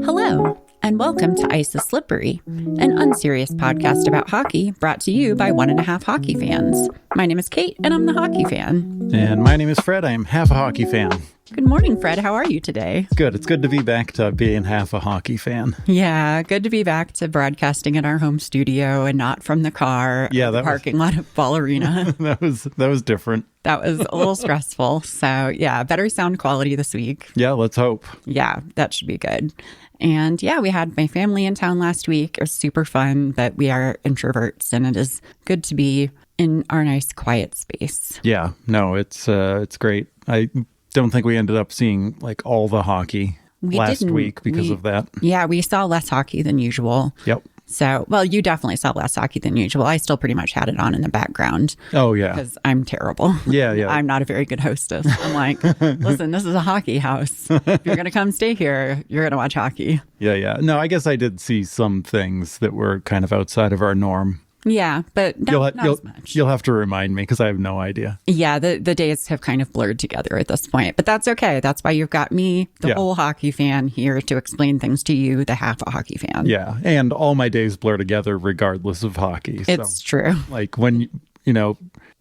Hello, and welcome to Ice is Slippery, an unserious podcast about hockey brought to you by 1.5 hockey fans. My name is Kate, and I'm the hockey fan. And my name is Fred. I am half a hockey fan. Good morning, Fred. How are you today? Good. It's good to be back to being half a hockey fan. Yeah, good to be back to broadcasting in our home studio and not from the car or the parking lot of Ball Arena. That was different. That was a little stressful. So, yeah, better sound quality this week. Yeah, let's hope. Yeah, that should be good. And yeah, we had my family in town last week. It was super fun, but we are introverts, and it is good to be in our nice, quiet space. Yeah, no, it's great. I don't think we ended up seeing like all the hockey last week because of that. Yeah, we saw less hockey than usual. Yep. So, well, you definitely saw less hockey than usual. I still pretty much had it on in the background. Oh, yeah. Because I'm terrible. Yeah. I'm not a very good hostess. I'm like, listen, this is a hockey house. If you're going to come stay here, you're going to watch hockey. Yeah. No, I guess I did see some things that were kind of outside of our norm. Yeah, but not as much. You'll have to remind me because I have no idea. Yeah, the days have kind of blurred together at this point, but that's okay. That's why you've got me, the whole hockey fan, here to explain things to you, the half a hockey fan. Yeah, and all my days blur together regardless of hockey. It's true. Like when,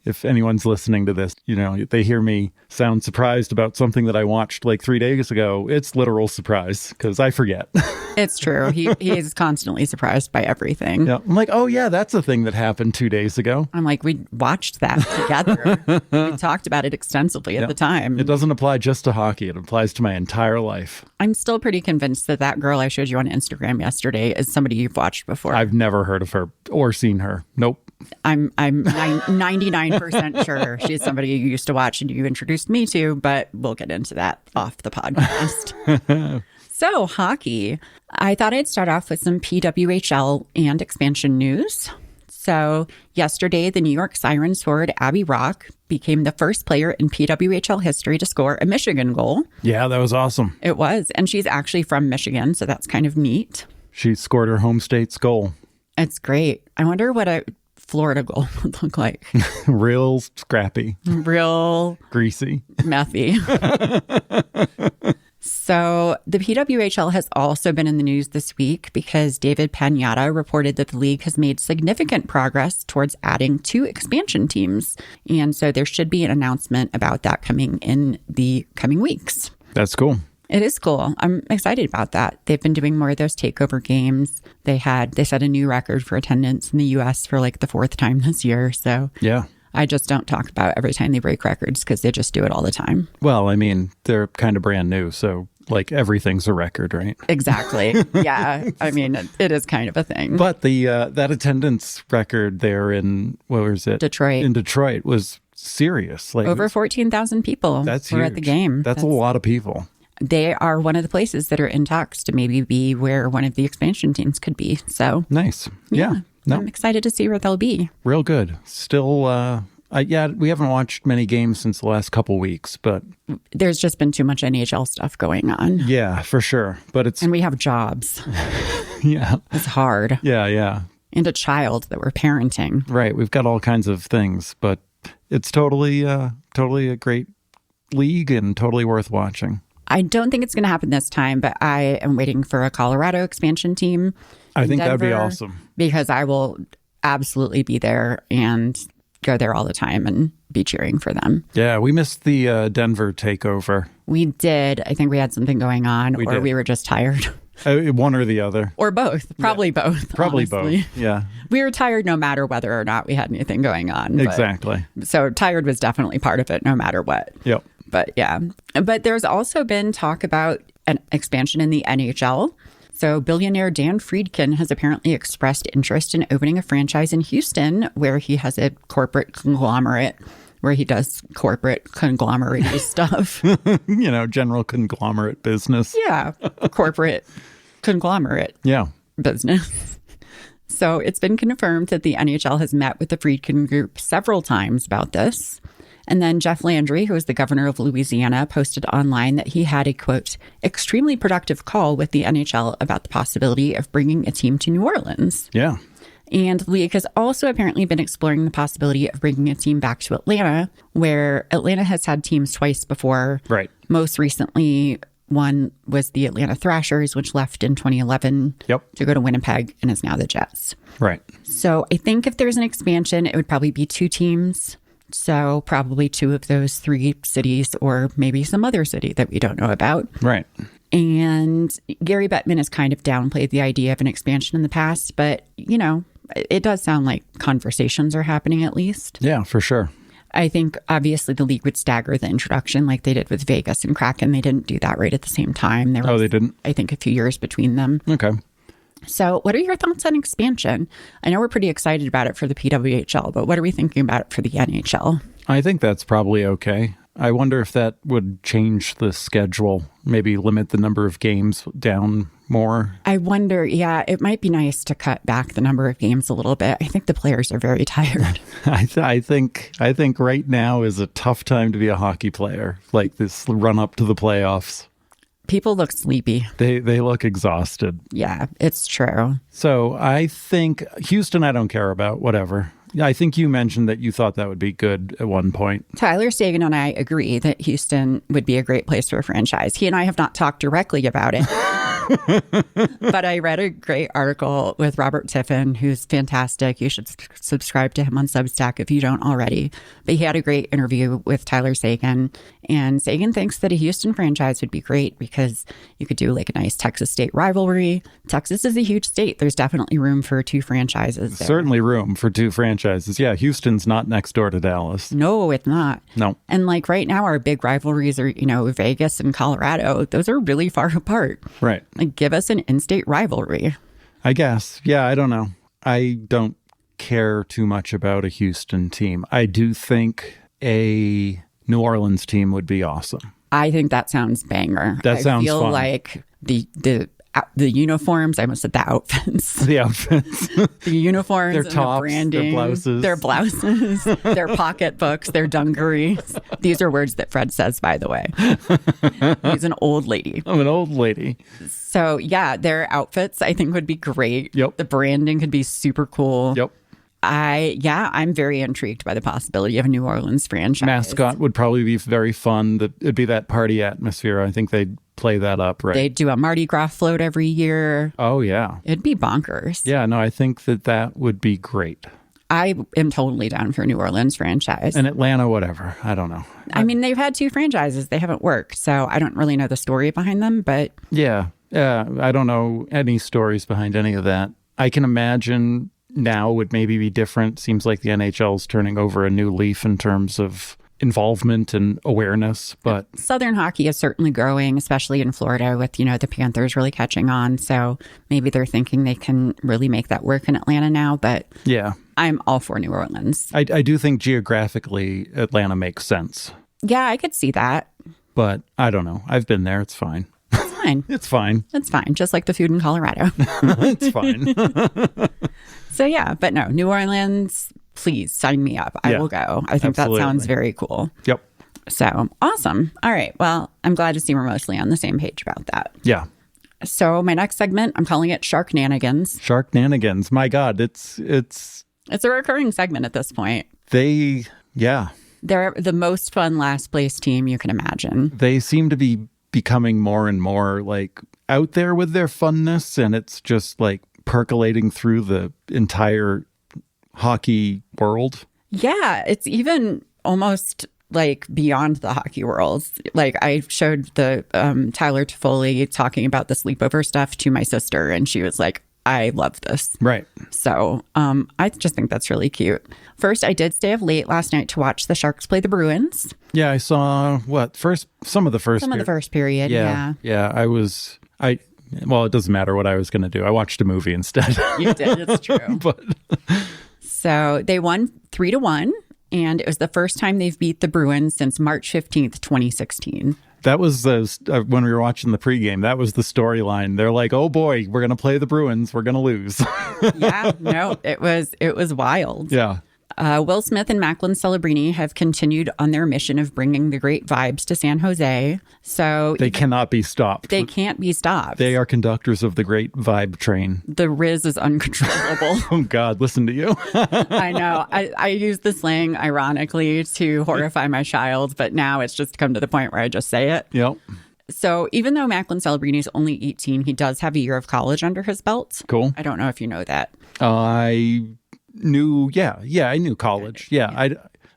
if anyone's listening to this, they hear me sound surprised about something that I watched like 3 days ago. It's literal surprise because I forget. It's true. He is constantly surprised by everything. Yeah. I'm like, oh, yeah, that's a thing that happened 2 days ago. I'm like, we watched that together. We talked about it extensively at the time. It doesn't apply just to hockey. It applies to my entire life. I'm still pretty convinced that girl I showed you on Instagram yesterday is somebody you've watched before. I've never heard of her or seen her. Nope. I'm 99% sure she's somebody you used to watch and you introduced me to, but we'll get into that off the podcast. So, hockey. I thought I'd start off with some PWHL and expansion news. So, yesterday, the New York Sirens forward Abby Rock became the first player in PWHL history to score a Michigan goal. Yeah, that was awesome. It was. And she's actually from Michigan, so that's kind of neat. She scored her home state's goal. It's great. I wonder what a Florida goal would look like. Real scrappy. Real greasy. Methy. So the PWHL has also been in the news this week because David Pagnotta reported that the league has made significant progress towards adding 2 expansion teams. And so there should be an announcement about that coming in the coming weeks. That's cool. It is cool. I'm excited about that. They've been doing more of those takeover games. They set a new record for attendance in the U.S. for like the 4th time this year. So yeah, I just don't talk about every time they break records because they just do it all the time. Well, I mean, they're kind of brand new. So like everything's a record, right? Exactly. Yeah. I mean, it is kind of a thing. But the that attendance record there in, what was it? Detroit. In Detroit was serious. Like over 14,000 people were huge. At the game. That's a lot of people. They are one of the places that are in talks to maybe be where one of the expansion teams could be. So nice. Yeah. No. I'm excited to see where they'll be. Real good. Still, we haven't watched many games since the last couple weeks, but there's just been too much NHL stuff going on. Yeah, for sure. But and we have jobs. Yeah. It's hard. Yeah. And a child that we're parenting. Right. We've got all kinds of things, but it's totally a great league and totally worth watching. I don't think it's going to happen this time, but I am waiting for a Colorado expansion team. I think that'd be awesome. Because I will absolutely be there and go there all the time and be cheering for them. Yeah, we missed the Denver takeover. We did. I think we had something going on we were just tired. One or the other. Or both. Probably both. Probably honestly. Both. Yeah. We were tired no matter whether or not we had anything going on. Exactly. So tired was definitely part of it no matter what. Yep. But yeah. But there's also been talk about an expansion in the NHL. So billionaire Dan Friedkin has apparently expressed interest in opening a franchise in Houston where he has a corporate conglomerate where he does corporate conglomerate stuff. General conglomerate business. Yeah. Corporate conglomerate business. So it's been confirmed that the NHL has met with the Friedkin Group several times about this. And then Jeff Landry, who is the governor of Louisiana, posted online that he had a, quote, extremely productive call with the NHL about the possibility of bringing a team to New Orleans. Yeah. And the league has also apparently been exploring the possibility of bringing a team back to Atlanta, where Atlanta has had teams twice before. Right. Most recently One was the Atlanta Thrashers, which left in 2011 to go to Winnipeg and is now the Jets. Right. So I think if there's an expansion, it would probably be 2 teams. So probably 2 of those 3 cities, or maybe some other city that we don't know about. Right. And Gary Bettman has kind of downplayed the idea of an expansion in the past, but, you know, it does sound like conversations are happening at least. Yeah, for sure. I think obviously the league would stagger the introduction like they did with Vegas and Kraken. They didn't do that right at the same time. There was, they didn't? I think a few years between them. Okay. So what are your thoughts on expansion? I know we're pretty excited about it for the PWHL, but what are we thinking about it for the NHL? I think that's probably okay. I wonder if that would change the schedule, maybe limit the number of games down more. I wonder, yeah, it might be nice to cut back the number of games a little bit. I think the players are very tired. I think right now is a tough time to be a hockey player, like this run up to the playoffs. People look sleepy. They look exhausted. Yeah, it's true. So I think Houston, I don't care about, whatever. I think you mentioned that you thought that would be good at one point. Tyler Sagan and I agree that Houston would be a great place for a franchise. He and I have not talked directly about it. But I read a great article with Robert Tiffin, who's fantastic. You should subscribe to him on Substack if you don't already. But he had a great interview with Tyler Sagan. And Sagan thinks that a Houston franchise would be great because you could do like a nice Texas state rivalry. Texas is a huge state. There's definitely room for 2 franchises there. Certainly room for 2 franchises. Yeah, Houston's not next door to Dallas. No, it's not. No. And like right now, our big rivalries are, you know, Vegas and Colorado. Those are really far apart. Right. Like, give us an in-state rivalry. I guess. Yeah, I don't know. I don't care too much about a Houston team. I do think a New Orleans team would be awesome. I think that sounds banger. That sounds fun. I feel fun. like the uniforms, I almost said the outfits. The outfits. The uniforms, their and tops, the branding, their blouses, their pocketbooks, their dungarees. These are words that Fred says, by the way. He's an old lady. I'm an old lady. So yeah, their outfits I think would be great. Yep. The branding could be super cool. Yep. I'm very intrigued by the possibility of a New Orleans franchise. Mascot would probably be very fun. It'd be that party atmosphere. I think they'd play that up, right? They'd do a Mardi Gras float every year. Oh, yeah. It'd be bonkers. Yeah, no, I think that would be great. I am totally down for a New Orleans franchise. And Atlanta, whatever. I don't know. I mean, they've had 2 franchises. They haven't worked. So I don't really know the story behind them, but... Yeah. I don't know any stories behind any of that. I can imagine now would maybe be different. Seems like the NHL's turning over a new leaf in terms of involvement and awareness, but Southern hockey is certainly growing, especially in Florida with, you know, the Panthers really catching on. So maybe they're thinking they can really make that work in Atlanta now, but yeah, I'm all for New Orleans. I do think geographically Atlanta makes sense. Yeah, I could see that. But I don't know. I've been there. It's fine. It's fine. It's fine. It's fine. Just like the food in Colorado. It's fine. So yeah, but no, New Orleans, please sign me up. I will go. I think absolutely. that sounds very cool. Yep. So awesome. All right. Well, I'm glad to see we're mostly on the same page about that. Yeah. So my next segment, I'm calling it Sharknanigans. Sharknanigans. My God, it's a recurring segment at this point. They're the most fun last place team you can imagine. They seem to be becoming more and more like out there with their funness, and it's just like percolating through the entire hockey world. Yeah, it's even almost like beyond the hockey world. Like I showed the Tyler Toffoli talking about the sleepover stuff to my sister, and she was like, I love this. Right. So I just think that's really cute. First, I did stay up late last night to watch the Sharks play the Bruins. Yeah, I saw some of the first period. Yeah. Yeah, well, it doesn't matter what I was going to do. I watched a movie instead. You did. It's true. But so they won 3-1, and it was the first time they've beat the Bruins since March 15th, 2016. that was when we were watching the pregame. That was the storyline. They're like, "Oh boy, we're going to play the Bruins. We're going to lose." Yeah, no, it was wild. Yeah. Will Smith and Macklin Celebrini have continued on their mission of bringing the great vibes to San Jose. So they cannot be stopped. They can't be stopped. They are conductors of the great vibe train. The Riz is uncontrollable. Oh, God, listen to you. I know. I use the slang ironically to horrify my child, but now it's just come to the point where I just say it. Yep. So even though Macklin Celebrini is only 18, he does have a year of college under his belt. Cool. I don't know if you know that. I knew, I knew college. Yeah.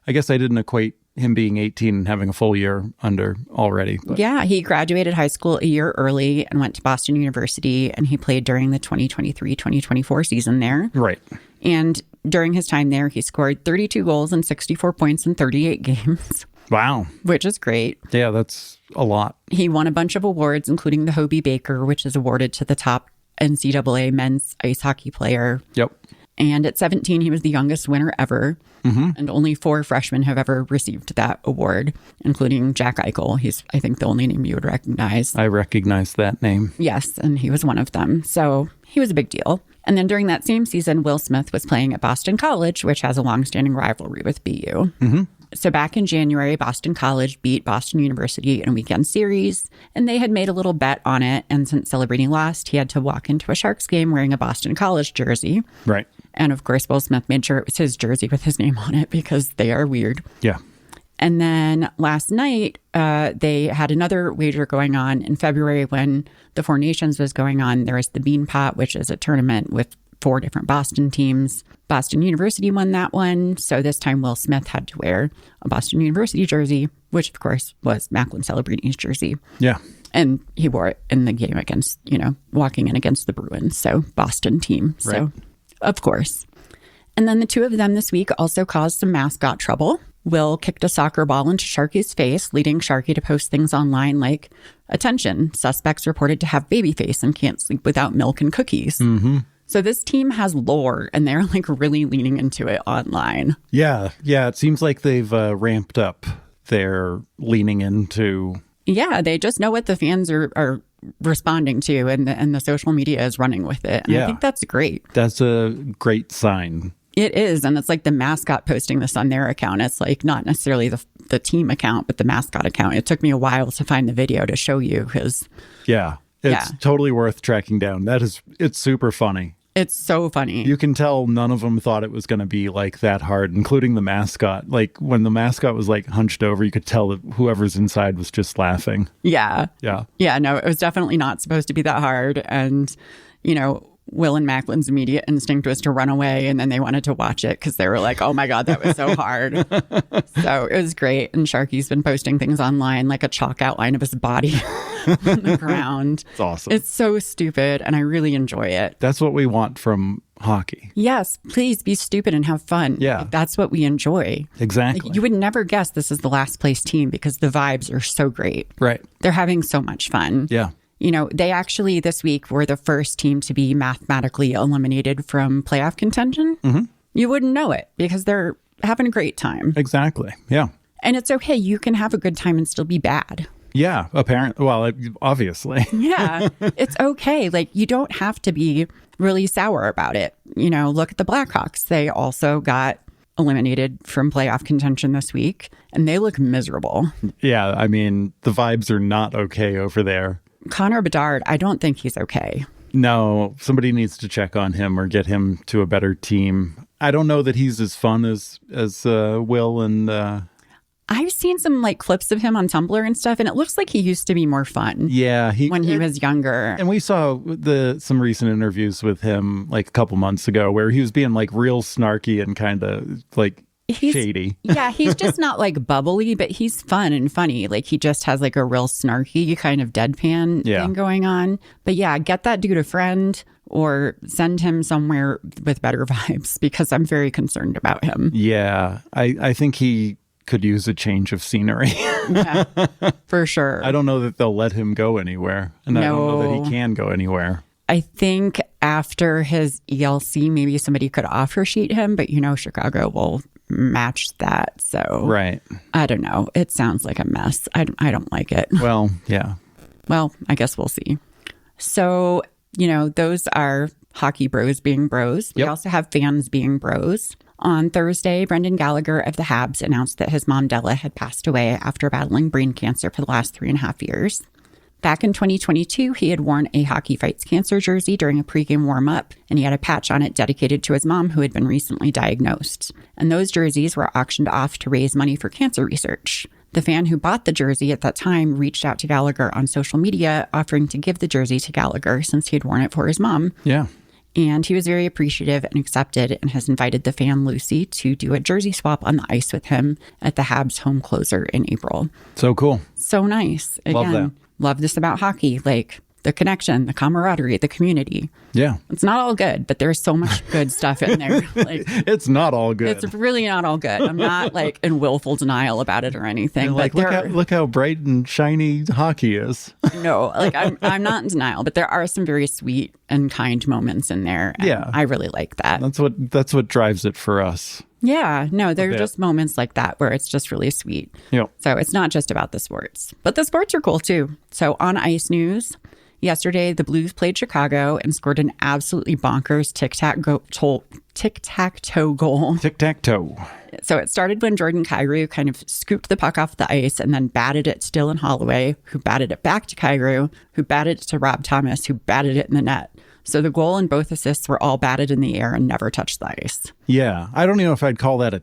I guess I didn't equate him being 18 and having a full year under already. But. Yeah, he graduated high school a year early and went to Boston University, and he played during the 2023-2024 season there. Right. And during his time there, he scored 32 goals and 64 points in 38 games. Wow. Which is great. Yeah, that's a lot. He won a bunch of awards, including the Hobie Baker, which is awarded to the top NCAA men's ice hockey player. Yep. And at 17, he was the youngest winner ever. Mm-hmm. And only 4 freshmen have ever received that award, including Jack Eichel. He's, I think, the only name you would recognize. I recognize that name. Yes, and he was one of them. So he was a big deal. And then during that same season, Will Smith was playing at Boston College, which has a longstanding rivalry with BU. Mm-hmm. So back in January, Boston College beat Boston University in a weekend series, and they had made a little bet on it. And since Celebrini lost, he had to walk into a Sharks game wearing a Boston College jersey. Right. And of course, Will Smith made sure it was his jersey with his name on it because they are weird. Yeah. And then last night, they had another wager going on in February when the Four Nations was going on. There was the Bean Pot, which is a tournament with 4 different Boston teams. Boston University won that one. So this time Will Smith had to wear a Boston University jersey, which of course was Macklin Celebrini's jersey. Yeah. And he wore it in the game against, walking in against the Bruins. So Boston team. Right. So of course. And then the two of them this week also caused some mascot trouble. Will kicked a soccer ball into Sharky's face, leading Sharky to post things online like, "Attention, suspects reported to have baby face and can't sleep without milk and cookies." Mm-hmm. So this team has lore, and they're like really leaning into it online. Yeah. It seems like they've ramped up their leaning into. Yeah, they just know what the fans are responding to, and the social media is running with it. And I think that's great. That's a great sign. It is. And it's like the mascot posting this on their account. It's like not necessarily the team account, but the mascot account. It took me a while to find the video to show you because. Yeah. It's totally worth tracking down. It's super funny. It's so funny. You can tell none of them thought it was going to be like that hard, including the mascot. Like when the mascot was like hunched over, you could tell that whoever's inside was just laughing. Yeah. Yeah. Yeah. No, it was definitely not supposed to be that hard. And, Will and Macklin's immediate instinct was to run away, and then they wanted to watch it because they were like, oh my God, that was so hard. So it was great. And Sharky's been posting things online, like a chalk outline of his body on the ground. It's awesome. It's so stupid, and I really enjoy it. That's what we want from hockey. Yes, please be stupid and have fun. Yeah. Like, that's what we enjoy. Exactly. Like, you would never guess this is the last place team because the vibes are so great. Right. They're having so much fun. Yeah. They actually this week were the first team to be mathematically eliminated from playoff contention. Mm-hmm. You wouldn't know it because they're having a great time. Exactly. Yeah. And it's okay. You can have a good time and still be bad. Yeah. Apparently. Well, obviously. Yeah. It's okay. Like, you don't have to be really sour about it. Look at the Blackhawks. They also got eliminated from playoff contention this week, and they look miserable. Yeah. I mean, the vibes are not okay over there. Connor Bedard, I don't think he's okay. No, somebody needs to check on him or get him to a better team. I don't know that he's as fun as Will and... I've seen some clips of him on Tumblr and stuff, and it looks like he used to be more fun. Yeah, when he was younger. And we saw some recent interviews with him a couple months ago where he was being real snarky and kind of shady. Yeah, he's just not bubbly, but he's fun and funny. He just has a real snarky kind of deadpan thing going on. But yeah, get that dude a friend or send him somewhere with better vibes because I'm very concerned about him. Yeah, I think he could use a change of scenery. Yeah, for sure. I don't know that they'll let him go anywhere. And I don't know that he can go anywhere. I think after his ELC, maybe somebody could offer sheet him, but Chicago will match that. So right. I don't know. It sounds like a mess. I don't like it. Well, yeah. Well, I guess we'll see. So, those are hockey bros being bros. We also have fans being bros. On Thursday, Brendan Gallagher of the Habs announced that his mom, Della, had passed away after battling brain cancer for the last 3.5 years. Back in 2022, he had worn a Hockey Fights Cancer jersey during a pregame warm-up, and he had a patch on it dedicated to his mom, who had been recently diagnosed. And those jerseys were auctioned off to raise money for cancer research. The fan who bought the jersey at that time reached out to Gallagher on social media, offering to give the jersey to Gallagher since he had worn it for his mom. Yeah. And he was very appreciative and accepted and has invited the fan Lucy to do a jersey swap on the ice with him at the Habs home closer in April. So cool. So nice. Again, Love that. Love this about hockey. Like the connection, the camaraderie, the community. Yeah. It's not all good, but there's so much good stuff in there. Like, it's not all good. it's really not all good. I'm not like in willful denial about it or anything. Like, look how bright and shiny hockey is. No, like I'm not in denial, but there are some very sweet and kind moments in there. And Yeah. I really like that. That's what drives it for us. Yeah, no, there are just moments like that where it's just really sweet. Yep. So it's not just about the sports, but the sports are cool too. So on ice news, yesterday the Blues played Chicago and scored an absolutely bonkers tic-tac-toe goal. Tic-tac-toe. So it started when Jordan Kyrou kind of scooped the puck off the ice and then batted it to Dylan Holloway, who batted it back to Kyrou, who batted it to Rob Thomas, who batted it in the net. So the goal and both assists were all batted in the air and never touched the ice. Yeah. I don't even know if I'd call that a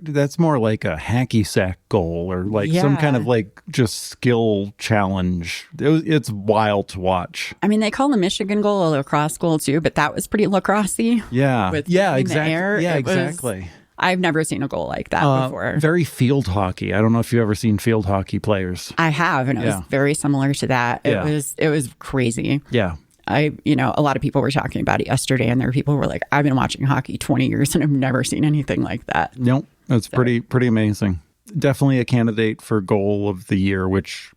that's more like a hacky sack goal or like some kind of like just skill challenge. It's wild to watch. I mean, they call the Michigan goal a lacrosse goal too, but that was pretty lacrosse-y. Yeah. In the air. Yeah, It was- exactly. I've never seen a goal like that before. Very field hockey. I don't know if you've ever seen field hockey players. I have, and it was very similar to that. It Yeah. was crazy. Yeah. A lot of people were talking about it yesterday, and there were people who were like, I've been watching hockey 20 years and I've never seen anything like that. Nope. That's pretty amazing. Definitely a candidate for goal of the year, which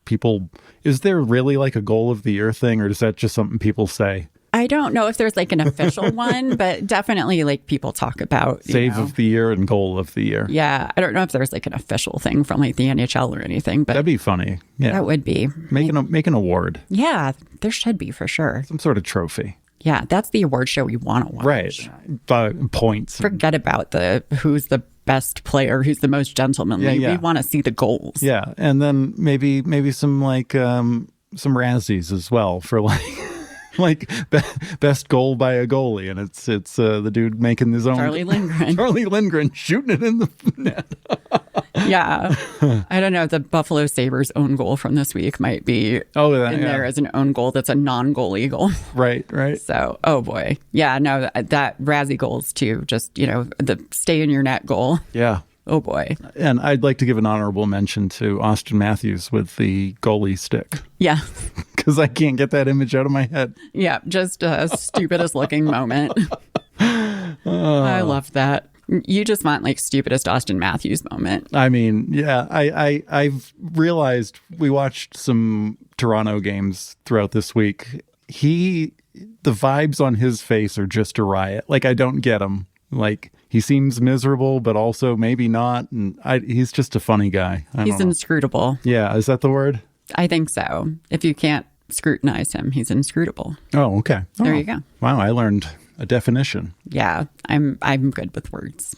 is there really like a goal of the year thing, or is that just something people say? I don't know if there's like an official one, but definitely like people talk about Save of the year and goal of the year. Yeah. I don't know if there's like an official thing from like the NHL or anything, but That'd be funny. Yeah. that would be. Make an award. Yeah, there should be for sure. Some sort of trophy. Yeah, that's the award show we want to watch. Right. Points. Forget about who's the best player, who's the most gentlemanly. Yeah. We want to see the goals. Yeah. And then maybe some like some Razzies as well for like like best goal by a goalie, and it's the dude making his own. Charlie Lindgren shooting it in the net. Yeah. I don't know. The Buffalo Sabres own goal from this week might be there as an own goal that's a non-goalie goal. Right. So, oh boy. Yeah, no, that Razzie goals too. Just, the stay in your net goal. Yeah. Oh boy. And I'd like to give an honorable mention to Austin Matthews with the goalie stick. Yeah. Because I can't get that image out of my head. Yeah, just a stupidest looking moment. I love that. You just want like stupidest Austin Matthews moment. I mean, yeah, I've realized we watched some Toronto games throughout this week. The vibes on his face are just a riot. Like, I don't get him. Like, he seems miserable, but also maybe not. And he's just a funny guy. He's inscrutable. Yeah, is that the word? I think so. If you can't scrutinize him, he's inscrutable. Oh, okay. There you go. Wow, I learned a definition. Yeah, I'm good with words.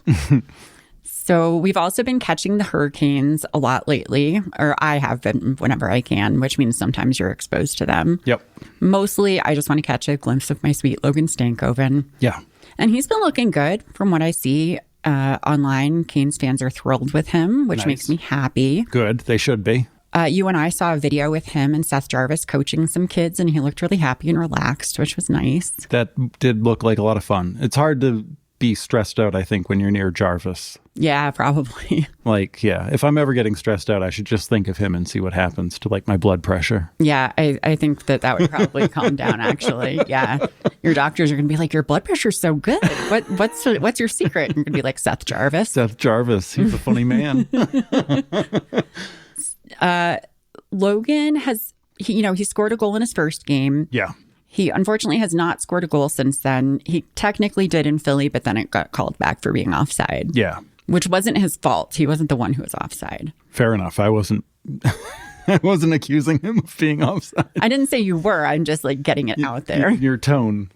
So we've also been catching the hurricanes a lot lately, or I have been whenever I can, which means sometimes you're exposed to them. Yep. Mostly, I just want to catch a glimpse of my sweet Logan Stankoven. Yeah. And he's been looking good from what I see online. Canes fans are thrilled with him, which makes me happy. Good. They should be. You and I saw a video with him and Seth Jarvis coaching some kids, and he looked really happy and relaxed, which was nice. That did look like a lot of fun. It's hard to be stressed out, I think, when you're near Jarvis. Yeah, probably. Like, yeah, if I'm ever getting stressed out, I should just think of him and see what happens to like my blood pressure. Yeah, I think that would probably calm down, actually. Yeah. Your doctors are going to be like, your blood pressure's so good. What's your secret? And you're going to be like, Seth Jarvis. Seth Jarvis. He's a funny man. Logan he scored a goal in his first game. Yeah. He unfortunately has not scored a goal since then. He technically did in Philly, but then it got called back for being offside. Yeah. Which wasn't his fault. He wasn't the one who was offside. Fair enough. I wasn't accusing him of being offside. I didn't say you were. I'm just like getting it out there. Your tone.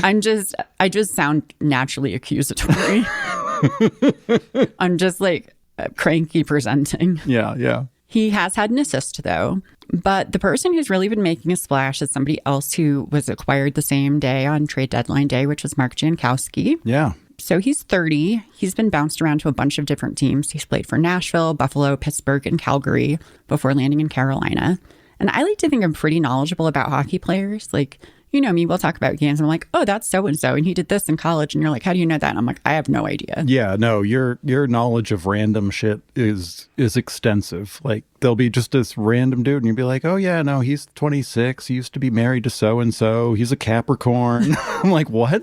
I just sound naturally accusatory. I'm just like cranky presenting. Yeah. He has had an assist, though. But the person who's really been making a splash is somebody else who was acquired the same day on trade deadline day, which was Mark Jankowski. Yeah. So he's 30. He's been bounced around to a bunch of different teams. He's played for Nashville, Buffalo, Pittsburgh, and Calgary before landing in Carolina. And I like to think I'm pretty knowledgeable about hockey players. Like, you know me, we'll talk about games. I'm like, oh, that's so-and-so, and he did this in college. And you're like, how do you know that? And I'm like, I have no idea. Yeah, no, your knowledge of random shit is extensive. Like, there'll be just this random dude, and you'll be like, oh, yeah, no, he's 26. He used to be married to so-and-so. He's a Capricorn. I'm like, what?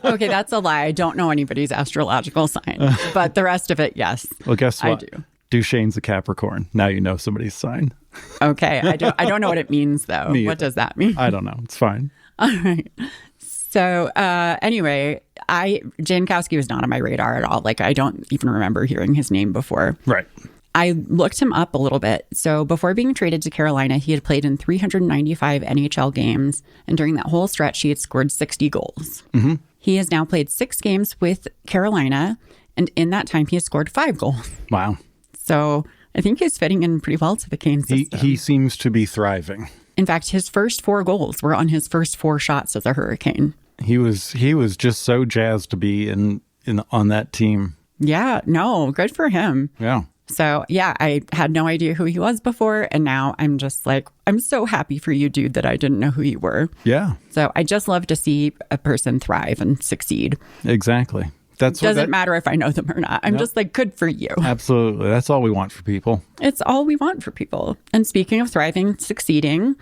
Okay, that's a lie. I don't know anybody's astrological sign. But the rest of it, yes. Well, guess what? I do. Duchesne's a Capricorn. Now you know somebody's sign. Okay, I don't know what it means, though. What does that mean? I don't know. It's fine. All right. So anyway, Jankowski was not on my radar at all. Like, I don't even remember hearing his name before. Right. I looked him up a little bit. So before being traded to Carolina, he had played in 395 NHL games. And during that whole stretch, he had scored 60 goals. Mm-hmm. He has now played 6 games with Carolina. And in that time, he has scored 5 goals. Wow. So I think he's fitting in pretty well to the Canes system. He seems to be thriving. In fact, his first 4 goals were on his first 4 shots as a Hurricane. He was just so jazzed to be on that team. Yeah, no, good for him. Yeah. So, yeah, I had no idea who he was before. And now I'm just like, I'm so happy for you, dude, that I didn't know who you were. Yeah. So I just love to see a person thrive and succeed. Exactly. Doesn't matter if I know them or not. I'm just like, good for you. Absolutely. That's all we want for people. It's all we want for people. And speaking of thriving, succeeding,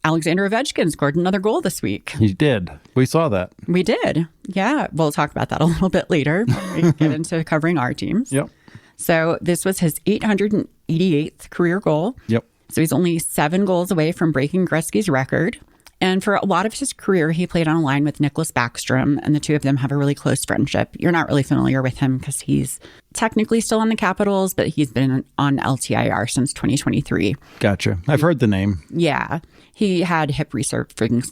Alexander Ovechkin scored another goal this week. He did. We saw that. We did. Yeah. We'll talk about that a little bit later when we get into covering our teams. Yep. So this was his 888th career goal. Yep. So he's only 7 goals away from breaking Gretzky's record. And for a lot of his career, he played on a line with Nicholas Backstrom, and the two of them have a really close friendship. You're not really familiar with him because he's technically still on the Capitals, but he's been on LTIR since 2023. Gotcha. I've heard the name. Yeah. He had hip resurfacing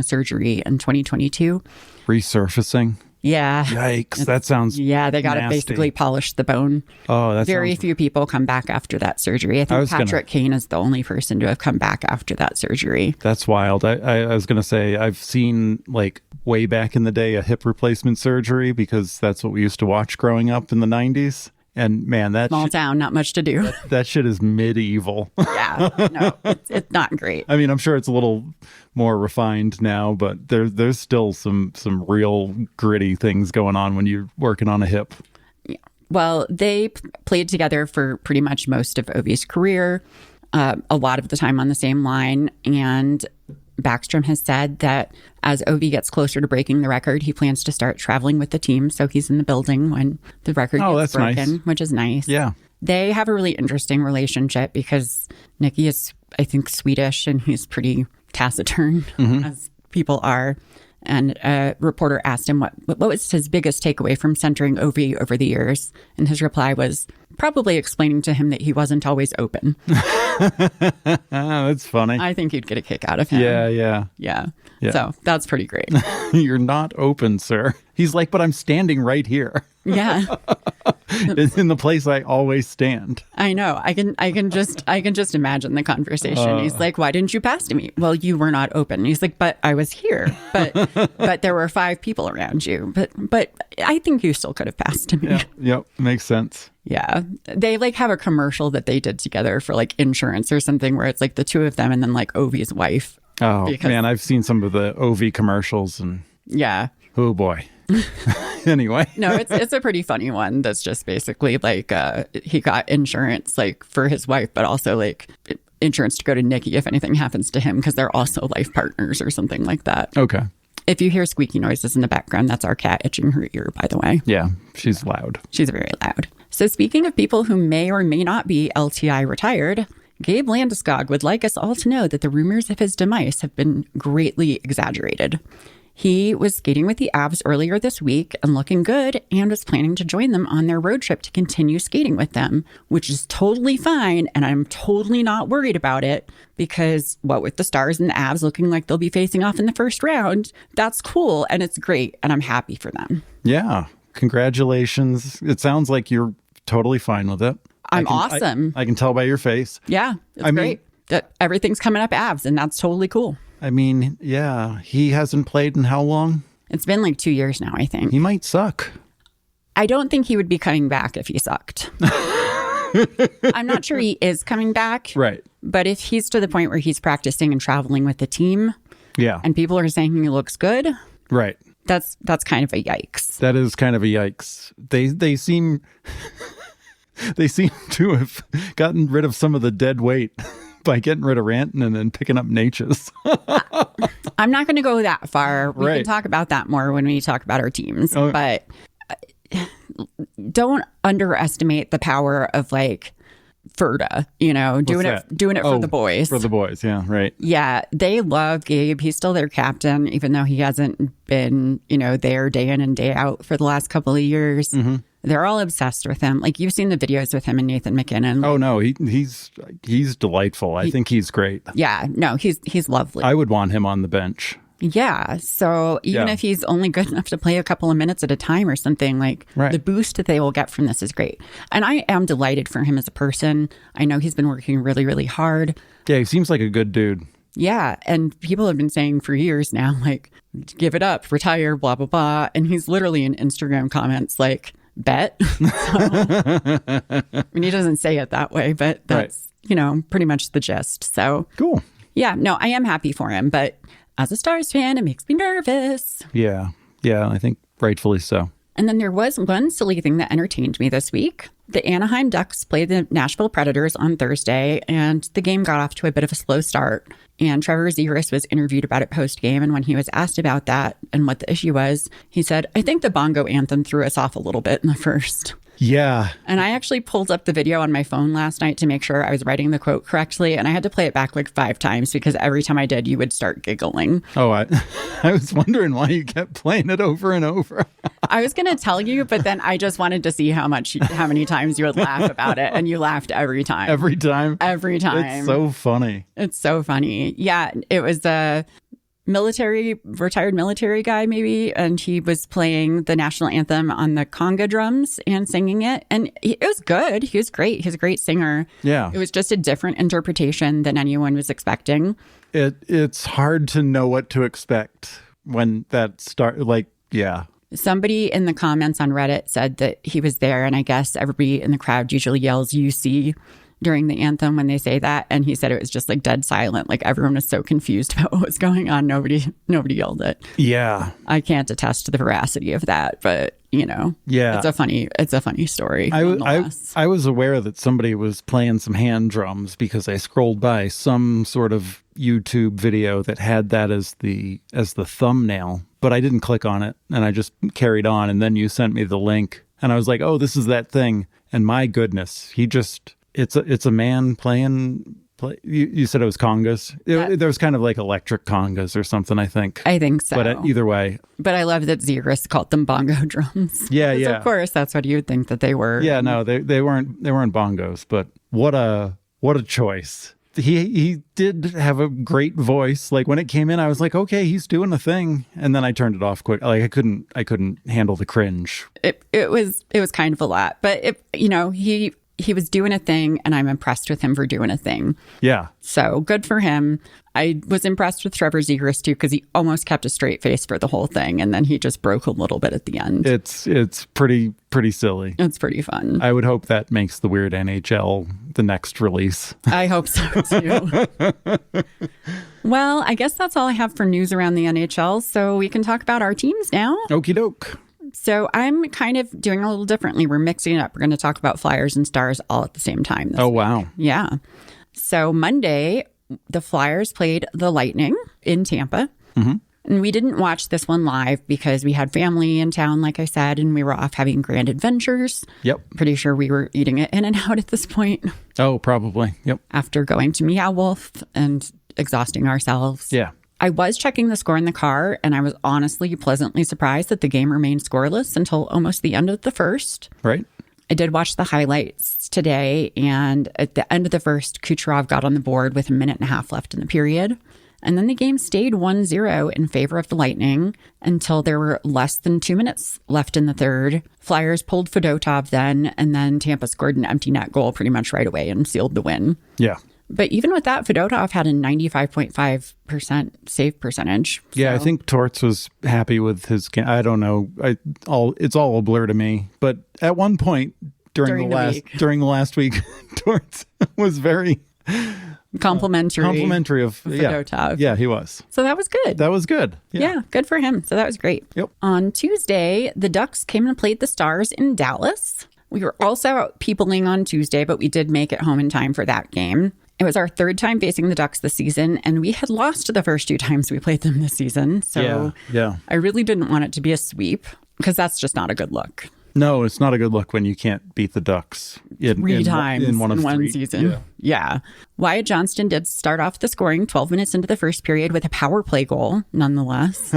surgery in 2022. Resurfacing? Yeah. Yikes. That sounds Yeah, they got to nasty. basically polish the bone. Oh, that's Very few people come back after that surgery. I think Patrick Kane is the only person to have come back after that surgery. That's wild. I was going to say, I've seen like way back in the day a hip replacement surgery because that's what we used to watch growing up in the 90s. And man, that small town, not much to do. That shit is medieval. Yeah, no, it's not great. I mean, I'm sure it's a little more refined now, but there's still some real gritty things going on when you're working on a hip. Yeah. Well, they played together for pretty much most of Ovi's career, a lot of the time on the same line, and Backstrom has said that as Ovi gets closer to breaking the record, he plans to start traveling with the team. So he's in the building when the record gets broken, nice. Which is nice. Yeah. They have a really interesting relationship because Nicky is, I think, Swedish and he's pretty taciturn, as people are. And a reporter asked him what was his biggest takeaway from centering Ovi over the years. And his reply was probably explaining to him that he wasn't always open. That's funny. I think you'd get a kick out of him. Yeah. So that's pretty great. You're not open, sir. He's like, but I'm standing right here. Yeah. In the place I always stand. I know. I can just imagine the conversation. He's like, why didn't you pass to me? Well, you were not open. He's like, but I was here. But there were 5 people around you. But I think you still could have passed to me. Yeah. Yep. Makes sense. Yeah. They like have a commercial that they did together for like insurance or something where it's like the two of them and then like Ovi's wife. Oh, man. I've seen some of the Ovi commercials and yeah. Oh, boy. Anyway. No, it's a pretty funny one that's just basically like he got insurance like for his wife, but also like insurance to go to Nicky if anything happens to him because they're also life partners or something like that. Okay. If you hear squeaky noises in the background, that's our cat itching her ear, by the way. Yeah, she's loud. She's very loud. So speaking of people who may or may not be LTI retired, Gabe Landeskog would like us all to know that the rumors of his demise have been greatly exaggerated. He was skating with the Avs earlier this week and looking good and was planning to join them on their road trip to continue skating with them, which is totally fine. And I'm totally not worried about it because what with the Stars and the Avs looking like they'll be facing off in the first round, that's cool and it's great. And I'm happy for them. Yeah. Congratulations. It sounds like you're totally fine with it. I'm awesome. I can tell by your face. Yeah, it's great. That everything's coming up Avs and that's totally cool. I mean, yeah, he hasn't played in how long? It's been like 2 years now, I think. He might suck. I don't think he would be coming back if he sucked. I'm not sure he is coming back. Right. But if he's to the point where he's practicing and traveling with the team, yeah, and people are saying he looks good, right, that's kind of a yikes. That is kind of a yikes. They seem they seem to have gotten rid of some of the dead weight by getting rid of Rantanen and picking up Natchez. I'm not going to go that far. We right. can talk about that more when we talk about our teams, but don't underestimate the power of like Ferda, doing it for the boys. For the boys, yeah, right. Yeah, they love Gabe. He's still their captain, even though he hasn't been, there day in and day out for the last couple of years. Mm-hmm. They're all obsessed with him. Like, you've seen the videos with him and Nathan McKinnon. Oh no, he's delightful. I think he's great. Yeah, no, he's lovely. I would want him on the bench. Yeah. So even if he's only good enough to play a couple of minutes at a time or something, like the boost that they will get from this is great. And I am delighted for him as a person. I know he's been working really, really hard. Yeah, he seems like a good dude. Yeah. And people have been saying for years now, like, give it up, retire, blah, blah, blah. And he's literally in Instagram comments like, bet. I mean, he doesn't say it that way, but that's, pretty much the gist. So cool. Yeah. No, I am happy for him, but as a Stars fan, it makes me nervous. Yeah. Yeah, I think rightfully so. And then there was one silly thing that entertained me this week. The Anaheim Ducks played the Nashville Predators on Thursday, and the game got off to a bit of a slow start. And Trevor Zegras was interviewed about it post-game, and when he was asked about that and what the issue was, he said, I think the bongo anthem threw us off a little bit in the first. Yeah. And I actually pulled up the video on my phone last night to make sure I was writing the quote correctly. And I had to play it back like 5 times because every time I did, you would start giggling. Oh, I was wondering why you kept playing it over and over. I was going to tell you, but then I just wanted to see how many times you would laugh about it. And you laughed every time. Every time? Every time. It's so funny. It's so funny. Yeah. It was a retired military guy maybe, and he was playing the national anthem on the conga drums and singing it, and it was good. He was great. He's a great singer. Yeah, it was just a different interpretation than anyone was expecting. It's hard to know what to expect when that Somebody in the comments on Reddit said that he was there, and I guess everybody in the crowd usually yells UC during the anthem when they say that, and he said it was just like dead silent. Like, everyone was so confused about what was going on. Nobody yelled it. Yeah, I can't attest to the veracity of that, but yeah, it's a funny story. I was aware that somebody was playing some hand drums because I scrolled by some sort of YouTube video that had that as the thumbnail, but I didn't click on it, and I just carried on. And then you sent me the link, and I was like, oh, this is that thing. And my goodness, it's a man playing. You said it was congas. There was kind of like electric congas or something, I think. I think so. But either way. But I love that Zegras called them bongo drums. Yeah, yeah. Of course, that's what you would think that they were. Yeah, no, they weren't bongos. But what a choice. He did have a great voice. Like, when it came in, I was like, okay, he's doing a thing, and then I turned it off quick. Like, I couldn't handle the cringe. It was kind of a lot, but he was doing a thing, and I'm impressed with him for doing a thing. Yeah. So good for him. I was impressed with Trevor Zegras too, because he almost kept a straight face for the whole thing, and then he just broke a little bit at the end. It's pretty silly. It's pretty fun. I would hope that makes the Weird NHL the next release. I hope so too. Well, I guess that's all I have for news around the NHL, so we can talk about our teams now. Okie doke. So I'm kind of doing a little differently. We're mixing it up. We're going to talk about Flyers and Stars all at the same time this week. Wow. Yeah. So Monday, the Flyers played the Lightning in Tampa. Mm-hmm. And we didn't watch this one live because we had family in town, like I said, and we were off having grand adventures. Yep. Pretty sure we were eating it in and out at this point. Oh, probably. Yep. After going to Meow Wolf and exhausting ourselves. Yeah. I was checking the score in the car, and I was honestly pleasantly surprised that the game remained scoreless until almost the end of the first. Right. I did watch the highlights today, and at the end of the first, Kucherov got on the board with a minute and a half left in the period. And then the game stayed 1-0 in favor of the Lightning until there were less than 2 minutes left in the third. Flyers pulled Fedotov then, and then Tampa scored an empty net goal pretty much right away and sealed the win. Yeah. But even with that, Fedotov had a 95.5% save percentage. Yeah, I think Torts was happy with his game. I don't know. It's all a blur to me. But at one point during the last week, Torts was very complimentary of Fedotov. Yeah, he was. So that was good. That was good. Yeah, good for him. So that was great. Yep. On Tuesday, the Ducks came and played the Stars in Dallas. We were also out peopling on Tuesday, but we did make it home in time for that game. It was our third time facing the Ducks this season, and we had lost the first 2 times we played them this season. So I really didn't want it to be a sweep because that's just not a good look. No, it's not a good look when you can't beat the Ducks three times in one 3 season. Yeah. Wyatt Johnston did start off the scoring 12 minutes into the first period with a power play goal, nonetheless.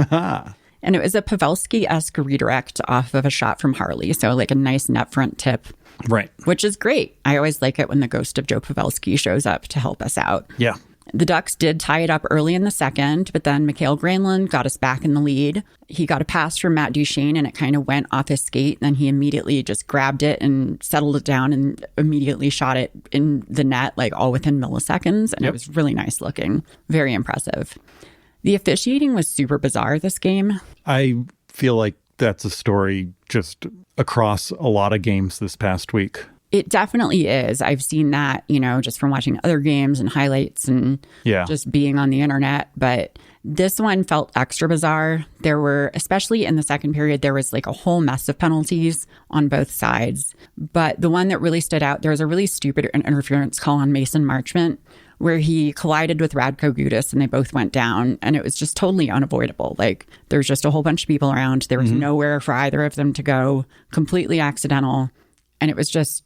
And it was a Pavelski-esque redirect off of a shot from Harley. So like a nice net front tip. Right. Which is great. I always like it when the ghost of Joe Pavelski shows up to help us out. Yeah. The Ducks did tie it up early in the second, but then Mikhail Granlund got us back in the lead. He got a pass from Matt Duchene and it kind of went off his skate. Then he immediately just grabbed it and settled it down and immediately shot it in the net, like all within milliseconds. And it was really nice looking. Very impressive. The officiating was super bizarre this game. I feel like that's a story just across a lot of games this past week. It definitely is. I've seen that, just from watching other games and highlights and just being on the internet. But this one felt extra bizarre. There were, especially in the second period, there was like a whole mess of penalties on both sides. But the one that really stood out, there was a really stupid interference call on Mason Marchment where he collided with Radko Gudas and they both went down. And it was just totally unavoidable. Like there's just a whole bunch of people around. There was nowhere for either of them to go. Completely accidental. And it was just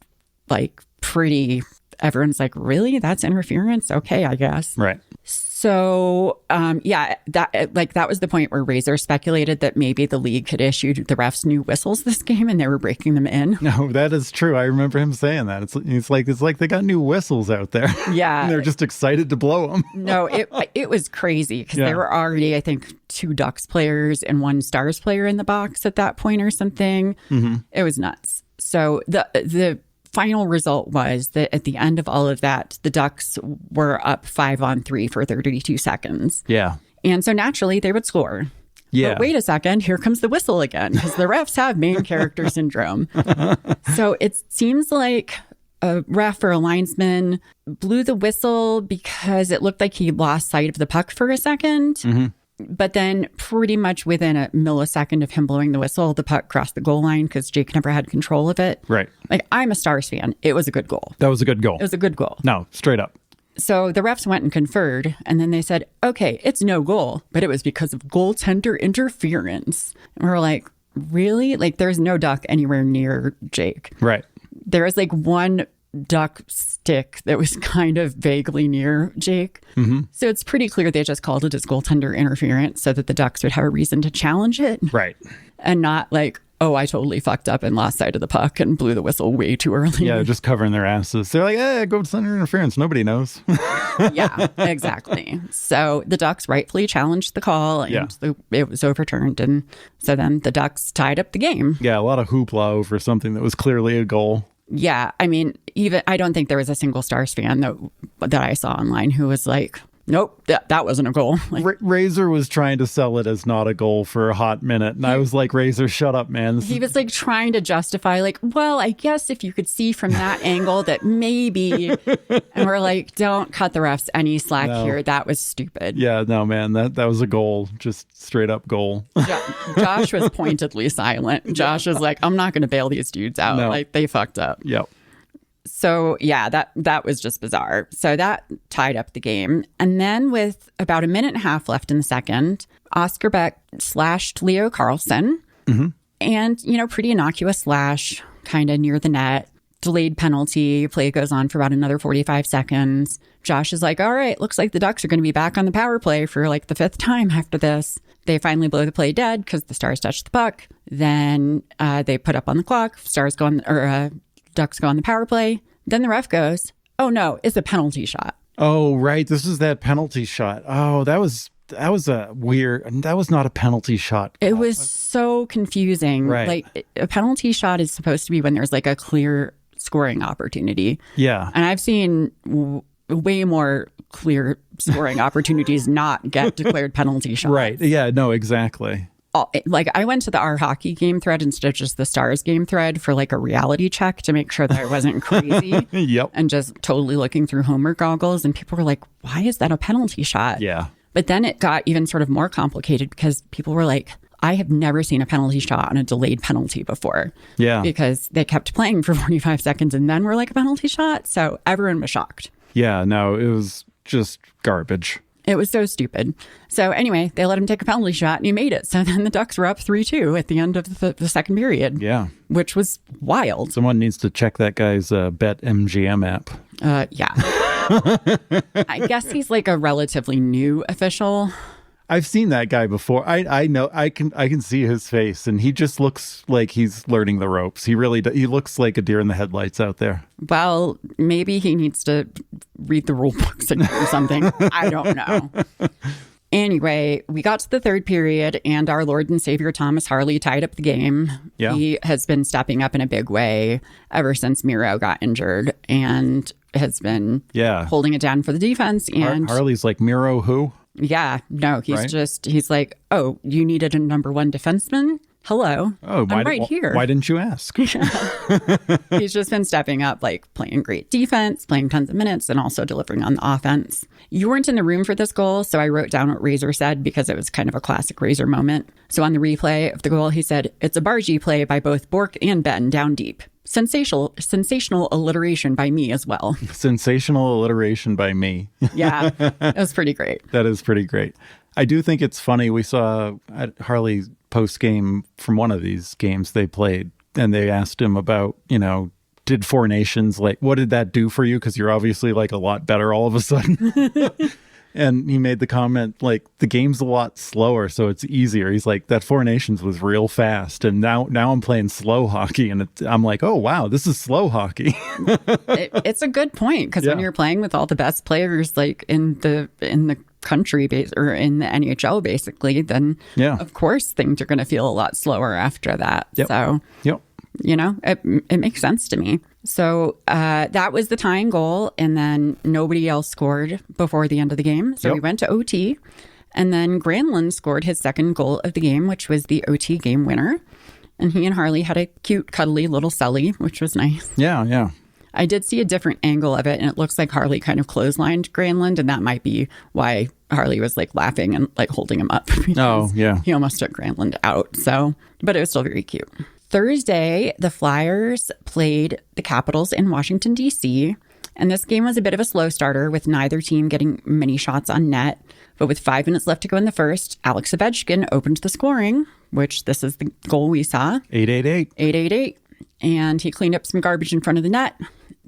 like pretty, everyone's like, really? That's interference? Okay, I guess. Right. So, that was the point where Razor speculated that maybe the league had issued the refs new whistles this game and they were breaking them in. No, that is true. I remember him saying that. It's like they got new whistles out there. Yeah. And they're just excited to blow them. No, it was crazy because there were already, I think, 2 Ducks players and 1 Stars player in the box at that point or something. Mm-hmm. It was nuts. So the final result was that at the end of all of that, the Ducks were up 5-on-3 for 32 seconds. Yeah. And so naturally they would score. Yeah. But wait a second, here comes the whistle again, because the refs have main character syndrome. So it seems like a ref or a linesman blew the whistle because it looked like he lost sight of the puck for a second. Mm-hmm. But then pretty much within a millisecond of him blowing the whistle, the puck crossed the goal line because Jake never had control of it. Right. Like, I'm a Stars fan. It was a good goal. That was a good goal. It was a good goal. No, straight up. So the refs went and conferred, and then they said, okay, it's no goal, but it was because of goaltender interference. And we're like, really? Like, there's no Duck anywhere near Jake. Right. There was like one Duck stick that was kind of vaguely near Jake. Mm-hmm. So it's pretty clear they just called it as goaltender interference so that the Ducks would have a reason to challenge it. Right. And not like, oh, I totally fucked up and lost sight of the puck and blew the whistle way too early. Yeah, just covering their asses. They're like, goaltender interference. Nobody knows. Yeah, exactly. So the Ducks rightfully challenged the call and it was overturned. And so then the Ducks tied up the game. Yeah, a lot of hoopla over something that was clearly a goal. Yeah, I mean, I don't think there was a single Stars fan that I saw online who was like, nope, that wasn't a goal. Like, Razor was trying to sell it as not a goal for a hot minute. And I was like, Razor, shut up, man. He was like trying to justify like, well, I guess if you could see from that angle that maybe. And we're like, don't cut the refs any slack here. That was stupid. Yeah, no, man, that was a goal. Just straight up goal. Josh was pointedly silent. Josh was like, I'm not going to bail these dudes out. No. Like, they fucked up. Yep. So, yeah, that was just bizarre. So that tied up the game. And then with about a minute and a half left in the second, Oscar Beck slashed Leo Carlson. Mm-hmm. And, pretty innocuous slash, kind of near the net. Delayed penalty. Play goes on for about another 45 seconds. Josh is like, all right, looks like the Ducks are going to be back on the power play for like the 5th time after this. They finally blow the play dead because the Stars touched the puck. Then they put up on the clock. Ducks go on the power play. Then the ref goes, oh no, it's a penalty shot. Oh, right. This is that penalty shot. Oh, that was not a penalty shot. It was so confusing. Right. Like, a penalty shot is supposed to be when there's like a clear scoring opportunity. Yeah. And I've seen way more clear scoring opportunities not get declared penalty shots. Right. Yeah, no, exactly. Like I went to the Our Hockey game thread instead of just the Stars game thread for like a reality check to make sure that I wasn't crazy. Yep. And just totally looking through Homer goggles. And people were like, why is that a penalty shot? Yeah. But then it got even sort of more complicated because people were like, I have never seen a penalty shot on a delayed penalty before. Yeah. Because they kept playing for 45 seconds and then were like a penalty shot. So everyone was shocked. Yeah, no, it was just garbage. It was so stupid. So anyway, they let him take a penalty shot and he made it. So then the Ducks were up 3-2 at the end of the second period. Yeah. Which was wild. Someone needs to check that guy's BetMGM app. Yeah. I guess he's like a relatively new official. I've seen that guy before. I know I can see his face, and he just looks like he's learning the ropes. He really does. He looks like a deer in the headlights out there. Well, maybe he needs to read the rule books or something. I don't know. Anyway, we got to the third period and our Lord and Savior Thomas Harley tied up the game. Yeah. He has been stepping up in a big way ever since Miro got injured and has been holding it down for the defense. And Harley's like, Miro who? Yeah, no, he's right? He's like, oh, you needed a number one defenseman? Hello. Oh, I'm right here. Why didn't you ask? He's just been stepping up, like playing great defense, playing tons of minutes, and also delivering on the offense. You weren't in the room for this goal, so I wrote down what Razor said because it was kind of a classic Razor moment. So on the replay of the goal, he said, it's a bargee play by both Bork and Ben down deep. Sensational alliteration by me as well. Sensational alliteration by me. Yeah, it was pretty great. That is pretty great. I do think it's funny. We saw at Harley post-game from one of these games they played, and they asked him about, did Four Nations, like, what did that do for you? Because you're obviously like a lot better all of a sudden. And he made the comment, like, the game's a lot slower, so it's easier. He's like, that Four Nations was real fast, and now I'm playing slow hockey, and I'm like, oh, wow, this is slow hockey. It's a good point, because when you're playing with all the best players, like, in the country or in the NHL, basically, then, of course, things are going to feel a lot slower after that. Yep. So, it makes sense to me. So that was the tying goal. And then nobody else scored before the end of the game. So we went to OT. And then Granlund scored his second goal of the game, which was the OT game winner. And he and Harley had a cute, cuddly little celly, which was nice. Yeah, yeah. I did see a different angle of it, and it looks like Harley kind of clotheslined Granlund, and that might be why Harley was like laughing and like holding him up. Oh, yeah. He almost took Granlund out. So, but it was still very cute. Thursday, the Flyers played the Capitals in Washington, D.C., and this game was a bit of a slow starter with neither team getting many shots on net. But with 5 minutes left to go in the first, Alex Ovechkin opened the scoring, which this is the goal we saw. 888. 888. And he cleaned up some garbage in front of the net.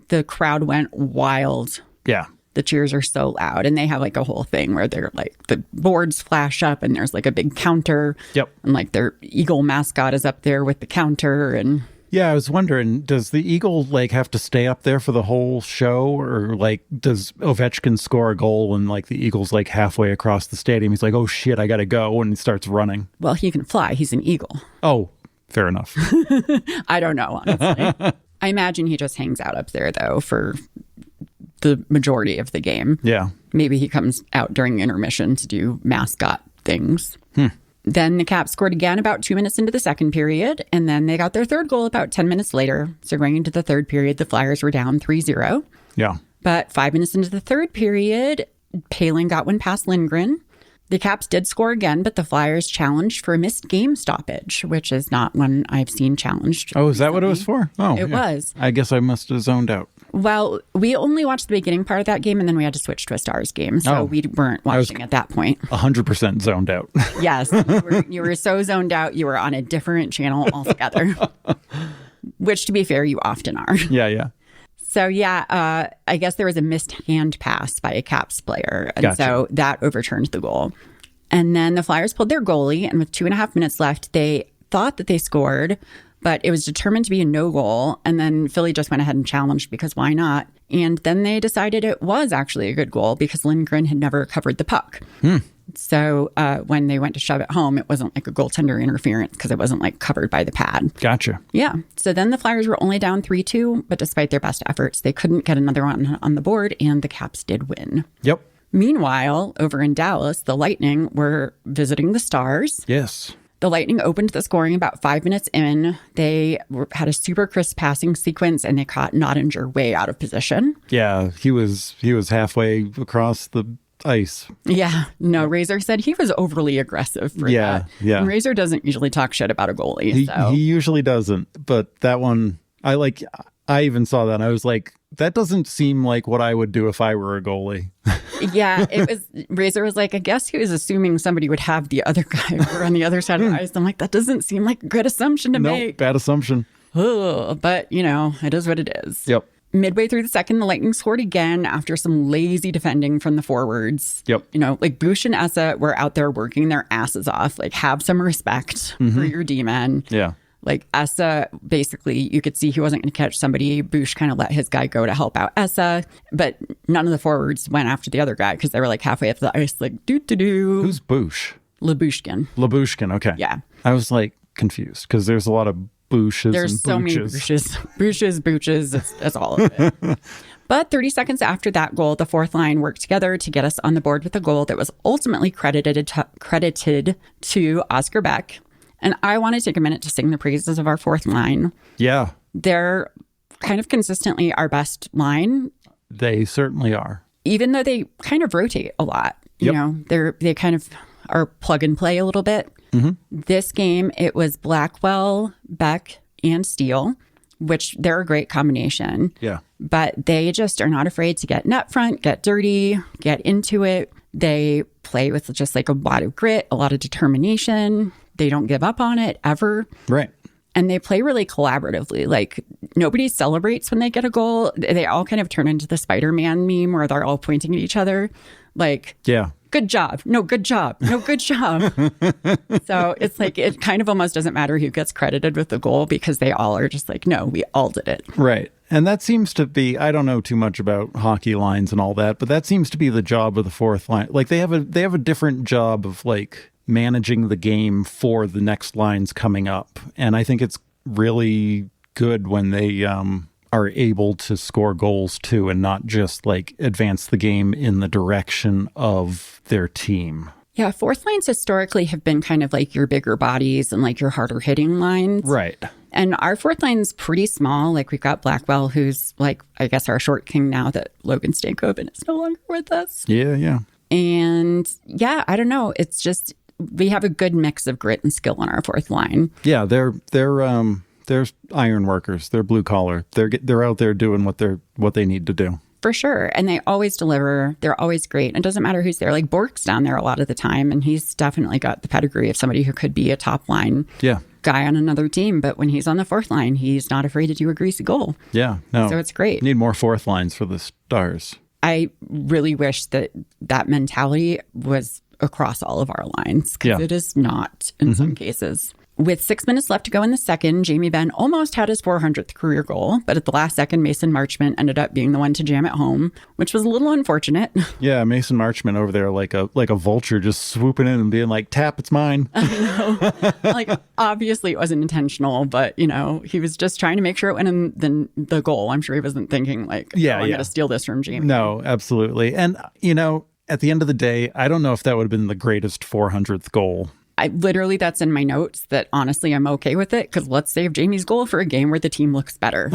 The crowd went wild. Yeah. The cheers are so loud. And they have like a whole thing where they're like, the boards flash up and there's like a big counter. Yep. And like their Eagle mascot is up there with the counter. And yeah, I was wondering, does the Eagle like have to stay up there for the whole show? Or like, does Ovechkin score a goal and like the Eagle's like halfway across the stadium? He's like, oh shit, I got to go. And he starts running. Well, he can fly. He's an eagle. Oh, fair enough. I don't know, honestly. I imagine he just hangs out up there, though, for the majority of the game. Yeah. Maybe he comes out during intermission to do mascot things. Then the Caps scored again about 2 minutes into the second period, and then they got their third goal about 10 minutes later. So going into the third period, the Flyers were down 3-0. Yeah. But 5 minutes into the third period, Palin got one past Lindgren. The Caps did score again, but the Flyers challenged for a missed game stoppage, which is not one I've seen challenged. Oh, is that what it was for? Oh, it was. I guess I must have zoned out. Well, we only watched the beginning part of that game, and then we had to switch to a Stars game. So we weren't watching at that point. 100% zoned out. Yes. You were so zoned out, you were on a different channel altogether. Which, to be fair, you often are. Yeah, yeah. So, I guess there was a missed hand pass by a Caps player. And Gotcha. So that overturned the goal. And then the Flyers pulled their goalie. And with 2.5 minutes left, they thought that they scored, but it was determined to be a no goal. And then Philly just went ahead and challenged because why not? And then they decided it was actually a good goal because Lindgren had never covered the puck. So when they went to shove it home, it wasn't like a goaltender interference because it wasn't like covered by the pad. Gotcha. Yeah. So then the Flyers were only down 3-2, but despite their best efforts, they couldn't get another one on the board, and the Caps did win. Yep. Meanwhile, over in Dallas, the Lightning were visiting the Stars. Yes. The Lightning opened the scoring about 5 minutes in. They had a super crisp passing sequence, and they caught Nottinger way out of position. Yeah, he was halfway across the ice. Yeah. No, Razor said he was overly aggressive for that. Yeah. And Razor doesn't usually talk shit about a goalie. He usually doesn't. But that one, I even saw that and I was like, that doesn't seem like what I would do if I were a goalie. Yeah, Razor was like, I guess he was assuming somebody would have the other guy over on the other side of the ice. I'm like, that doesn't seem like a good assumption to make. Bad assumption. Ugh, but, it is what it is. Yep. Midway through the second, the Lightning scored again after some lazy defending from the forwards. Yep. Bush and Essa were out there working their asses off. Like, have some respect for your D-men. Yeah. Like, Essa, basically, you could see he wasn't going to catch somebody. Bush kind of let his guy go to help out Essa. But none of the forwards went after the other guy because they were like halfway up the ice, like, doo-doo-doo. Who's Bush? Labushkin. Labushkin, okay. Yeah. I was like confused because there's a lot of Booshes There's and so many Booches. Booches, that's all of it. But 30 seconds after that goal, the fourth line worked together to get us on the board with a goal that was ultimately credited to Oscar Beck. And I want to take a minute to sing the praises of our fourth line. Yeah. They're kind of consistently our best line. They certainly are. Even though they kind of rotate a lot. They kind of are plug and play a little bit. Mm-hmm. This game, it was Blackwell, Beck, and Steele, which they're a great combination. Yeah. But they just are not afraid to get net front, get dirty, get into it. They play with just like a lot of grit, a lot of determination. They don't give up on it ever. Right. And they play really collaboratively. Like, nobody celebrates when they get a goal. They all kind of turn into the Spider-Man meme where they're all pointing at each other. Like, yeah. Good job. No, good job. No, good job. So it's like, it kind of almost doesn't matter who gets credited with the goal because they all are just like, no, we all did it. Right. And that seems to be, I don't know too much about hockey lines and all that, but that seems to be the job of the fourth line. Like they have a different job of like managing the game for the next lines coming up. And I think it's really good when they are able to score goals too and not just like advance the game in the direction of their team. Yeah, fourth lines historically have been kind of like your bigger bodies and like your harder hitting lines. Right. And our fourth line's pretty small. Like we've got Blackwell, who's like, I guess, our short king now that Logan Stankoven is no longer with us. Yeah. And yeah, I don't know. It's just, we have a good mix of grit and skill on our fourth line. Yeah, they're iron workers. They're blue collar. They're out there doing what they need to do. For sure. And they always deliver. They're always great. It doesn't matter who's there. Like Bork's down there a lot of the time, and he's definitely got the pedigree of somebody who could be a top line guy on another team. But when he's on the fourth line, he's not afraid to do a greasy goal. Yeah, no. So it's great. Need more fourth lines for the Stars. I really wish that mentality was across all of our lines because it is not in some cases. With 6 minutes left to go in the second, Jamie Benn almost had his 400th career goal, but at the last second, Mason Marchment ended up being the one to jam it home, which was a little unfortunate. Yeah, Mason Marchment over there like a vulture just swooping in and being like, tap, it's mine. I know. Like, obviously it wasn't intentional, but, he was just trying to make sure it went in the goal. I'm sure he wasn't thinking like, I'm going to steal this from Jamie. No, absolutely. And, at the end of the day, I don't know if that would have been the greatest 400th goal. That's in my notes that honestly, I'm okay with it because let's save Jamie's goal for a game where the team looks better.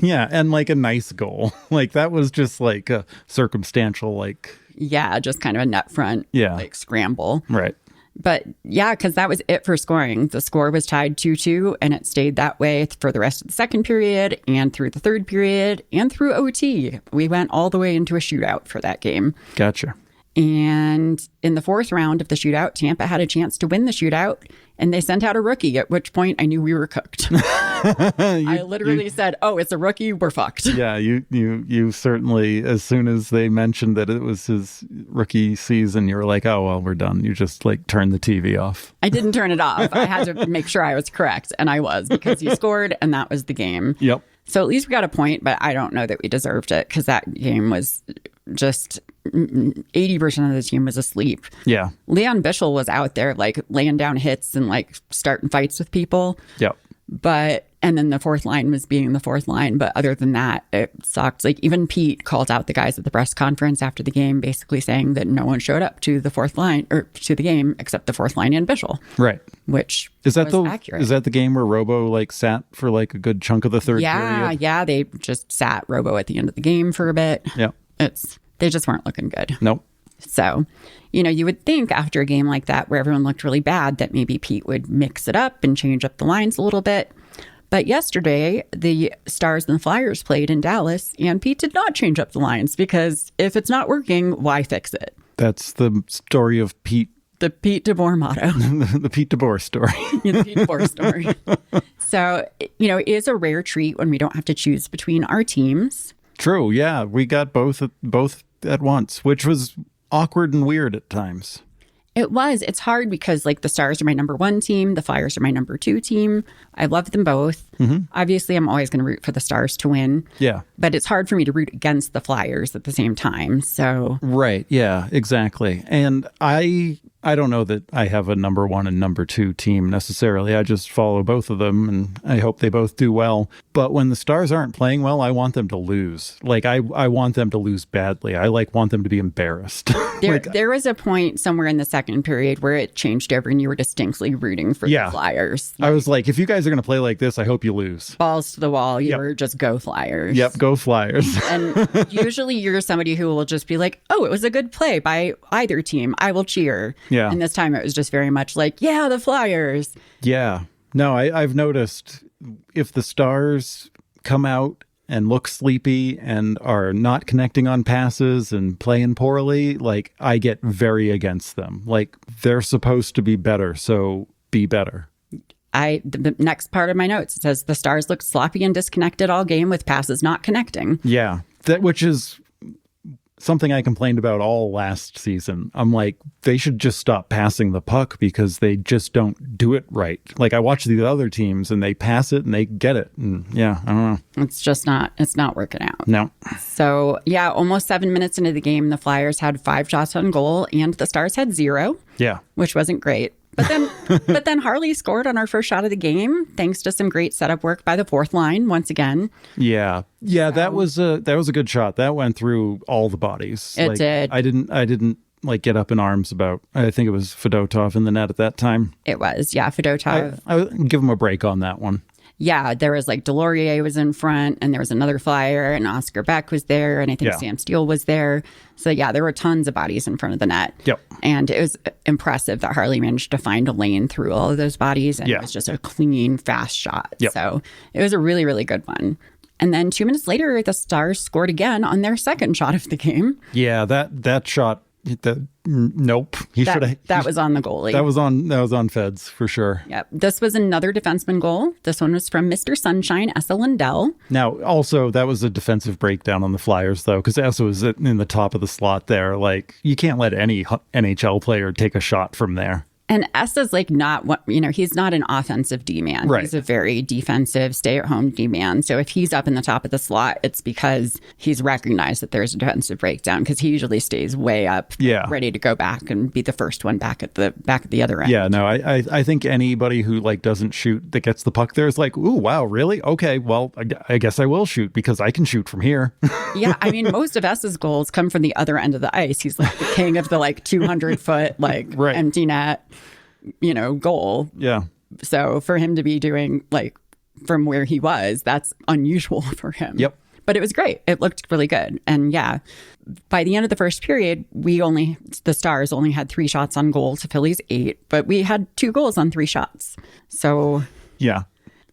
Yeah. And like a nice goal. Like that was just like a circumstantial, like. Yeah. Just kind of a net front, like scramble. Right. But yeah, because that was it for scoring. The score was tied 2-2 and it stayed that way for the rest of the second period and through the third period and through OT. We went all the way into a shootout for that game. Gotcha. And in the fourth round of the shootout, Tampa had a chance to win the shootout, and they sent out a rookie, at which point I knew we were cooked. I literally said, oh, it's a rookie, we're fucked. Yeah, you certainly, as soon as they mentioned that it was his rookie season, you were like, oh, well, we're done. You just like turned the TV off. I didn't turn it off. I had to make sure I was correct, and I was, because he scored, and that was the game. Yep. So at least we got a point, but I don't know that we deserved it, because that game was just 80% of the team was asleep. Yeah. Leon Bischel was out there like laying down hits and like starting fights with people. Yep. And then the fourth line was being the fourth line. But other than that, it sucked. Like even Pete called out the guys at the press conference after the game, basically saying that no one showed up to the fourth line or to the game except the fourth line and Bischel. Right. Which was accurate. Is that the game where Robo like sat for like a good chunk of the third period? Yeah. They just sat Robo at the end of the game for a bit. Yeah. They just weren't looking good. Nope. So, you would think after a game like that where everyone looked really bad that maybe Pete would mix it up and change up the lines a little bit. But yesterday, the Stars and the Flyers played in Dallas, and Pete did not change up the lines because if it's not working, why fix it? That's the story of Pete. The Pete DeBoer motto. The Pete DeBoer story. The Pete DeBoer story. So, it is a rare treat when we don't have to choose between our teams. True. Yeah. We got both at once, which was awkward and weird at times. It was. It's hard because like the Stars are my number one team. The Flyers are my number two team. I love them both. Mm-hmm. Obviously, I'm always going to root for the Stars to win. Yeah. But it's hard for me to root against the Flyers at the same time. So. Right. Yeah, exactly. And I don't know that I have a number one and number two team necessarily. I just follow both of them and I hope they both do well. But when the Stars aren't playing well, I want them to lose. Like I want them to lose badly. I want them to be embarrassed. There was a point somewhere in the second period where it changed over and you were distinctly rooting for the Flyers. I was like, if you guys are going to play like this, I hope you lose. Balls to the wall. You were just go Flyers. Yep. Go Flyers. And usually you're somebody who will just be like, oh, it was a good play by either team. I will cheer. Yeah. And this time it was just very much like, yeah, the Flyers. Yeah. No, I've noticed if the Stars come out and look sleepy and are not connecting on passes and playing poorly, like I get very against them. Like they're supposed to be better, so be better. The next part of my notes, it says the Stars looked sloppy and disconnected all game with passes not connecting. Yeah, which is something I complained about all last season. I'm like, they should just stop passing the puck because they just don't do it right. Like I watch the other teams and they pass it and they get it. And yeah, I don't know. It's not working out. No. So yeah, almost 7 minutes into the game, the Flyers had 5 shots on goal and the Stars had 0. Yeah. Which wasn't great. But then Harley scored on our first shot of the game, thanks to some great setup work by the fourth line once again. Yeah, that was a good shot. That went through all the bodies. It did. I didn't like get up in arms about. I think it was Fedotov in the net at that time. It was, yeah, Fedotov. I would give him a break on that one. Yeah, there was like Delorier was in front and there was another Flyer and Oscar Beck was there and I think Sam Steele was there. So yeah, there were tons of bodies in front of the net. Yep. And it was impressive that Harley managed to find a lane through all of those bodies and it was just a clean, fast shot. Yep. So it was a really, really good one. And then 2 minutes later, the Stars scored again on their second shot of the game. Yeah, that shot. Nope. That was on the goalie. That was on Feds for sure. Yep. This was another defenseman goal. This one was from Mr. Sunshine, Essa Lindell. Now, also, that was a defensive breakdown on the Flyers, though, because Essa was in the top of the slot there. Like, you can't let any NHL player take a shot from there. And Essa's like not what, he's not an offensive D-man. Right. He's a very defensive, stay-at-home D-man. So if he's up in the top of the slot, it's because he's recognized that there's a defensive breakdown because he usually stays way up, ready to go back and be the first one back at the other end. Yeah, no, I think anybody who like doesn't shoot that gets the puck there is like, ooh, wow, really? Okay, well, I guess I will shoot because I can shoot from here. Yeah, I mean, most of Essa's goals come from the other end of the ice. He's like the king of the like 200-foot like empty net. Goal. Yeah. So for him to be doing like from where he was, that's unusual for him. Yep. But it was great. It looked really good. And yeah, by the end of the first period, the Stars only had 3 shots on goal to Philly's 8, but we had 2 goals on 3 shots. So yeah,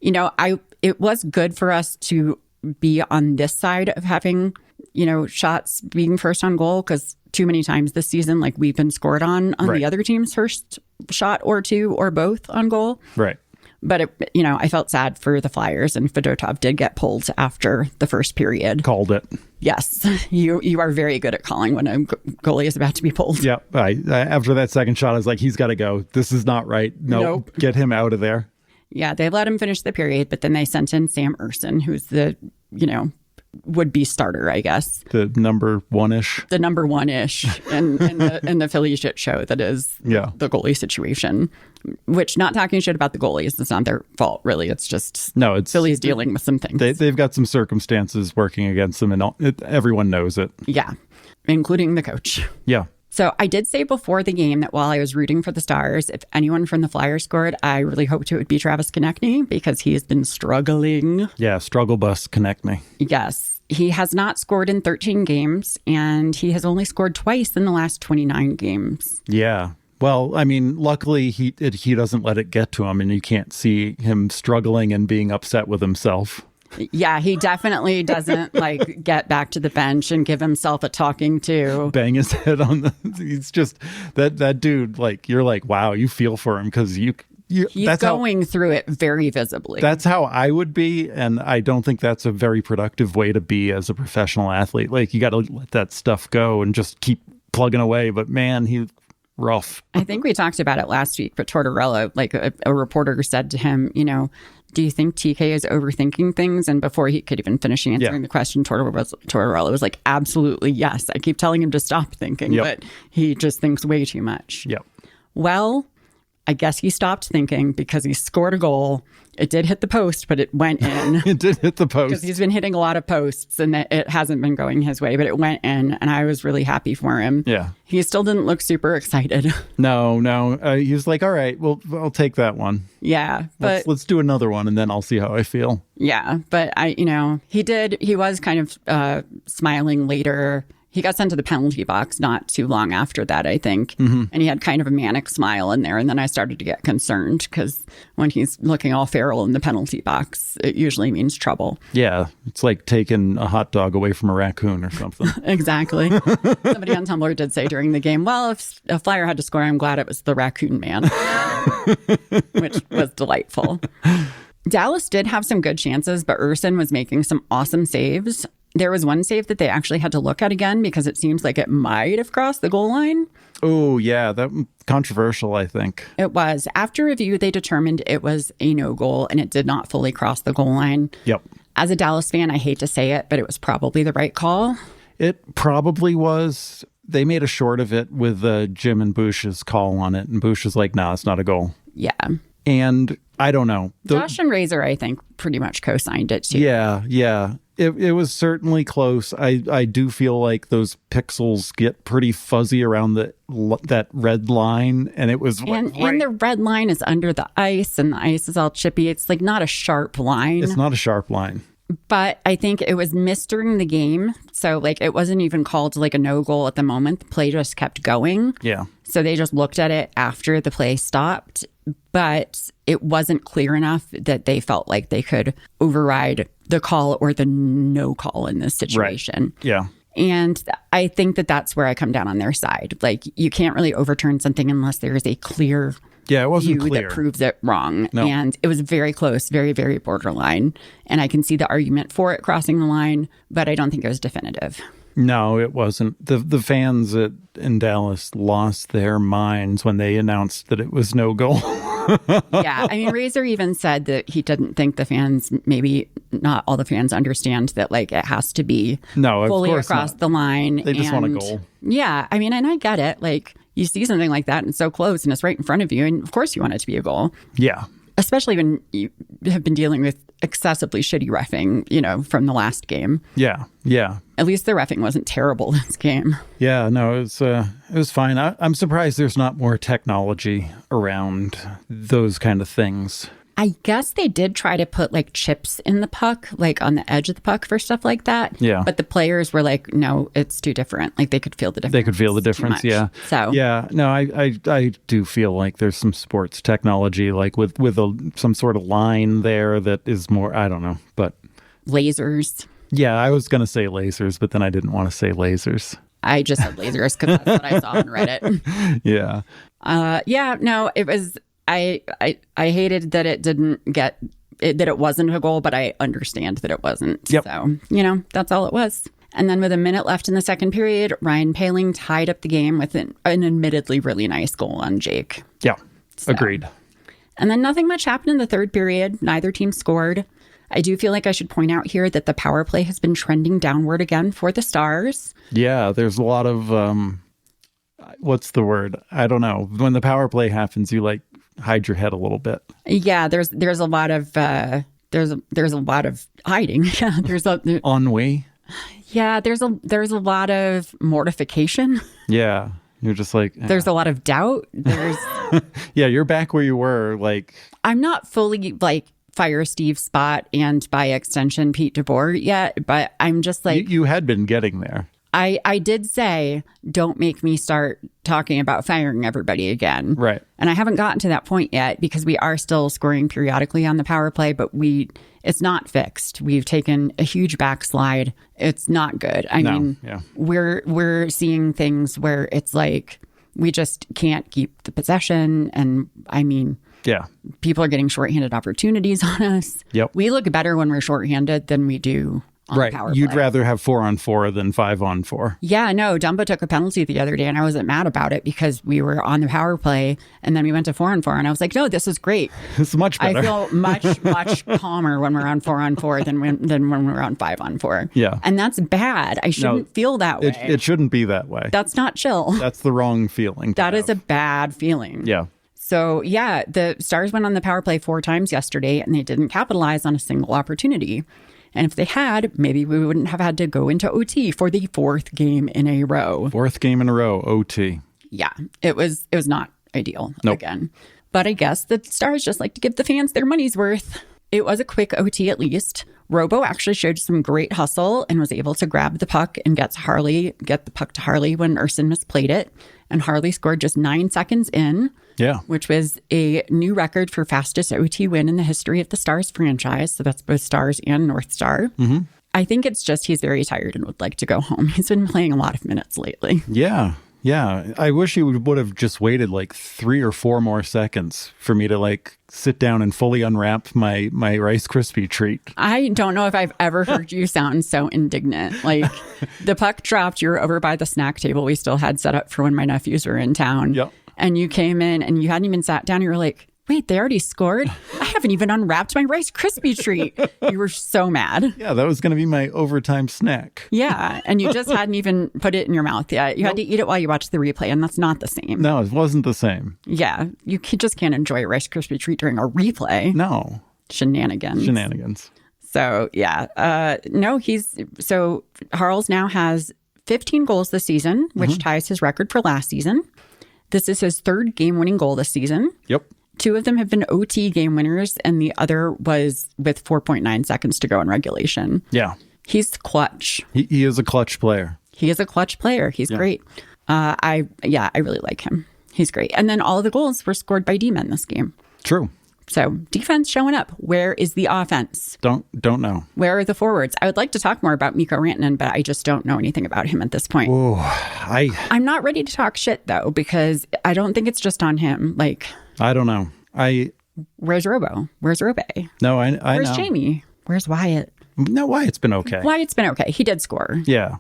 it was good for us to be on this side of having, shots being first on goal because too many times this season, like we've been scored on the other team's first shot or 2 or both on goal. Right. But, I felt sad for the Flyers and Fedotov did get pulled after the first period. Called it. Yes. You are very good at calling when a goalie is about to be pulled. Yep. After that second shot, I was like, he's got to go. This is not right. Nope. Get him out of there. Yeah. They let him finish the period, but then they sent in Sam Urson, who's the, would be starter, I guess. The number one-ish. The number one-ish in the Philly shit show that is the goalie situation. Which, not talking shit about the goalies, it's not their fault, really. It's just Philly's dealing with some things. They've got some circumstances working against them, and everyone knows it. Yeah, including the coach. Yeah. So I did say before the game that while I was rooting for the Stars, if anyone from the Flyers scored, I really hoped it would be Travis Konechny because he has been struggling. Yeah, struggle bus Konechny. Yes. He has not scored in 13 games, and he has only scored twice in the last 29 games. Yeah. Well, I mean, luckily he doesn't let it get to him, and you can't see him struggling and being upset with himself. Yeah, he definitely doesn't get back to the bench and give himself a talking to. Bang his head on the. He's just that dude. You're like, wow, you feel for him because he's going through it very visibly. That's how I would be, and I don't think that's a very productive way to be as a professional athlete. You got to let that stuff go and just keep plugging away. But man, he's rough. I think we talked about it last week, but Tortorella, a reporter said to him, do you think TK is overthinking things? And before he could even finish answering the question, Tortorella was like, absolutely, yes. I keep telling him to stop thinking, but he just thinks way too much. Yep. Well, I guess he stopped thinking because he scored a goal. It did hit the post, but it went in. It did hit the post. Because he's been hitting a lot of posts and it hasn't been going his way, but it went in and I was really happy for him. Yeah. He still didn't look super excited. No. He was like, all right, well, I'll take that one. Yeah. But let's do another one and then I'll see how I feel. Yeah. But he was kind of smiling later. He got sent to the penalty box not too long after that, I think. Mm-hmm. And he had kind of a manic smile in there. And then I started to get concerned because when he's looking all feral in the penalty box, it usually means trouble. Yeah. It's like taking a hot dog away from a raccoon or something. Exactly. Somebody on Tumblr did say during the game, well, if a Flyer had to score, I'm glad it was the raccoon man, which was delightful. Dallas did have some good chances, but Urson was making some awesome saves. There was one save that they actually had to look at again because it seems like it might have crossed the goal line. Oh, yeah. That was controversial, I think. It was. After review, they determined it was a no goal and it did not fully cross the goal line. Yep. As a Dallas fan, I hate to say it, but it was probably the right call. It probably was. They made a short of it with Jim and Booshes' call on it. And Boosh was like, no, it's not a goal. Yeah. And I don't know. Josh and Razor, I think, pretty much co-signed it too. Yeah. It was certainly close. I do feel like those pixels get pretty fuzzy around that red line, and it was and the red line is under the ice, and the ice is all chippy. It's not a sharp line. It's not a sharp line. But I think it was missed during the game, so it wasn't even called a no goal at the moment. The play just kept going. Yeah. So they just looked at it after the play stopped, but it wasn't clear enough that they felt like they could override the call or the no call in this situation. Right. Yeah. And I think that's where I come down on their side. You can't really overturn something unless there is a clear it wasn't view clear that proves it wrong. No. And it was very close, very, very borderline. And I can see the argument for it crossing the line, but I don't think it was definitive. No, it wasn't. The fans in Dallas lost their minds when they announced that it was no goal. Yeah. I mean, Razor even said that he didn't think the fans, maybe not all the fans understand that it has to be fully across the line. They just want a goal. Yeah. I mean, and I get it. You see something like that and it's so close and it's right in front of you. And of course you want it to be a goal. Yeah. Especially when you have been dealing with excessively shitty reffing, from the last game. Yeah. At least the reffing wasn't terrible this game. Yeah, no, it was fine. I'm surprised there's not more technology around those kind of things. I guess they did try to put chips in the puck, on the edge of the puck for stuff like that. Yeah. But the players were like, no, it's too different. They could feel the difference. They could feel the difference, yeah. So yeah, no, I do feel like there's some sports technology, with some sort of line there that is more, I don't know, but lasers. Yeah, I was going to say lasers, but then I didn't want to say lasers. I just said lasers because that's what I saw on Reddit. Yeah. No, it was. I hated that it didn't get that it wasn't a goal, but I understand that it wasn't. Yep. So, that's all it was. And then with a minute left in the second period, Ryan Poehling tied up the game with an admittedly really nice goal on Jake. Yeah, agreed. And then nothing much happened in the third period. Neither team scored. I do feel like I should point out here that the power play has been trending downward again for the Stars. Yeah, there's a lot of, what's the word? I don't know. When the power play happens, you like hide your head a little bit. Yeah, there's a lot of, there's a lot of hiding. Yeah, Ennui. Yeah, there's a lot of mortification. Yeah. You're just like... There's a lot of doubt. There's... Yeah, you're back where you were, like... I'm not fully, like, fire Steve Spot and, by extension, Pete DeBoer yet, but I'm just like... You had been getting there. I did say, don't make me start talking about firing everybody again. Right. And I haven't gotten to that point yet because we are still scoring periodically on the power play, but it's not fixed. We've taken a huge backslide. It's not good. I mean, we're seeing things where it's like we just can't keep the possession. And I mean, people are getting shorthanded opportunities on us. Yep. We look better when we're shorthanded than we do on right. power You'd play. rather have 4-on-4 than 5-on-4. Yeah, no, Dumbo took a penalty the other day and I wasn't mad about it because we were on the power play and then we went to 4-on-4 and I was like, no, this is great. It's much better. I feel much calmer when we're on 4-on-4 than when we're on 5-on-4. Yeah. And that's bad. I shouldn't feel that way. It shouldn't be that way. That's not chill. That's the wrong feeling. That is a bad feeling. Yeah. So, yeah, the Stars went on the power play 4 times yesterday and they didn't capitalize on a single opportunity. And if they had, maybe we wouldn't have had to go into OT for the 4th game in a row. 4th game in a row, OT. Yeah, it was not ideal again. Nope. But I guess the Stars just like to give the fans their money's worth. It was a quick OT at least. Robo actually showed some great hustle and was able to grab the puck and get the puck to Harley when Urson misplayed it. And Harley scored just 9 seconds in. Yeah. Which was a new record for fastest OT win in the history of the Stars franchise. So that's both Stars and North Star. Mm-hmm. I think it's just he's very tired and would like to go home. He's been playing a lot of minutes lately. Yeah. Yeah. I wish he would have just waited like 3 or 4 more seconds for me to like sit down and fully unwrap my Rice Krispie treat. I don't know if I've ever heard you sound so indignant. Like the puck dropped, you were over by the snack table we still had set up for when my nephews were in town. Yep. And you came in and you hadn't even sat down. You were like, wait, they already scored? I haven't even unwrapped my Rice Krispie treat. You were so mad. Yeah, that was going to be my overtime snack. Yeah, and you just hadn't even put it in your mouth yet. You had to eat it while you watched the replay, and that's not the same. No, it wasn't the same. Yeah, you just can't enjoy a Rice Krispie treat during a replay. No. Shenanigans. So, yeah. So Harles now has 15 goals this season, which ties his record for last season. This is his 3rd game-winning goal this season. Yep. 2 of them have been OT game winners, and the other was with 4.9 seconds to go in regulation. Yeah. He's clutch. He is a clutch player. He is a clutch player. He's great. I really like him. He's great. And then all of the goals were scored by D-men this game. True. So defense showing up. Where is the offense? Don't know. Where are the forwards? I would like to talk more about Mikko Rantanen, but I just don't know anything about him at this point. Oh, I'm not ready to talk shit though, because I don't think it's just on him. Like, I don't know. Where's Robo? Where's Robe? No, I Where's know. Jamie? Where's Wyatt? No, Wyatt's been okay. Wyatt's been okay. He did score. Yeah.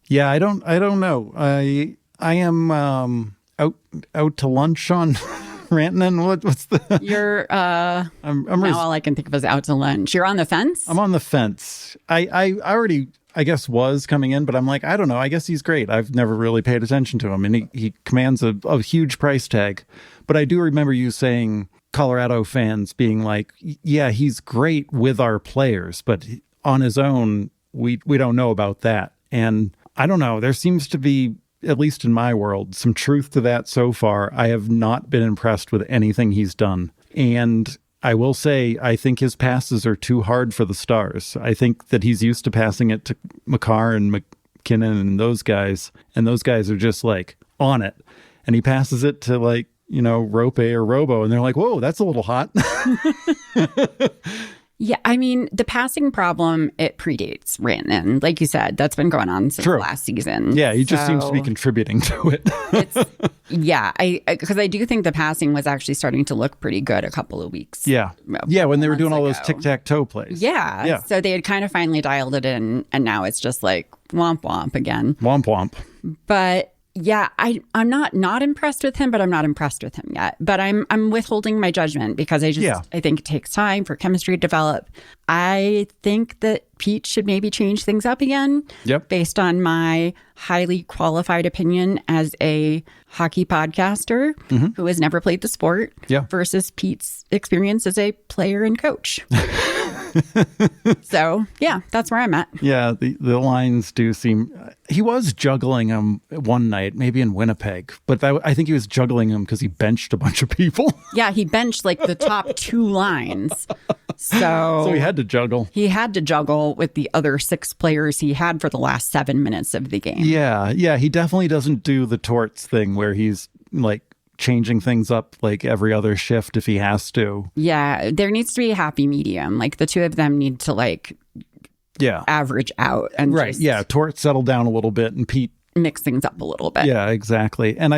Yeah, I don't know. I am out to lunch on Rantanen. What's the You're I'm now all I can think of is out to lunch. You're on the fence? I'm on the fence. I already I guess was coming in, but I'm like, I don't know. I guess he's great. I've never really paid attention to him, and he commands a huge price tag. But I do remember you saying, Colorado fans being like, yeah, he's great with our players, but on his own, we don't know about that. And I don't know. There seems to be, at least in my world, some truth to that so far. I have not been impressed with anything he's done. And I will say, I think his passes are too hard for the Stars. I think that he's used to passing it to Makar and McKinnon and those guys are just like on it. And he passes it to like, Rope or Robo, and they're like, whoa, that's a little hot. Yeah, I mean, the passing problem, it predates Rantanen. Like you said, that's been going on since last season. Yeah, he just seems to be contributing to it. Yeah, because I do think the passing was actually starting to look pretty good a couple of weeks. Yeah, when they were doing all those tic-tac-toe plays. Yeah, so they had kind of finally dialed it in, and now it's just like womp womp again. Womp womp. But Yeah, I'm not impressed with him, but I'm not impressed with him yet. But I'm withholding my judgment because I think it takes time for chemistry to develop. I think that Pete should maybe change things up again. Yep. Based on my highly qualified opinion as a hockey podcaster who has never played the sport versus Pete's experience as a player and coach. So, yeah, that's where I'm at. Yeah, the lines do seem... He was juggling them one night, maybe in Winnipeg, but I think he was juggling them because he benched a bunch of people. Yeah, he benched like the top 2 lines. So he had to juggle. He had to juggle with the other 6 players he had for the last 7 minutes of the game. Yeah, he definitely doesn't do the Torts thing where he's like changing things up like every other shift if he has to. Yeah, there needs to be a happy medium. Like the two of them need to like average out and Tort settled down a little bit and Pete mix things up a little bit. Yeah, exactly. And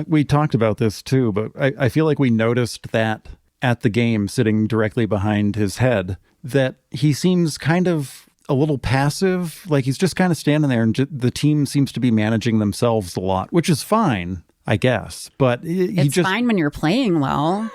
we talked about this too, but I feel like we noticed that at the game, sitting directly behind his head, that he seems kind of a little passive, like he's just kind of standing there, and the team seems to be managing themselves a lot, which is fine, I guess. But it's fine when you're playing well.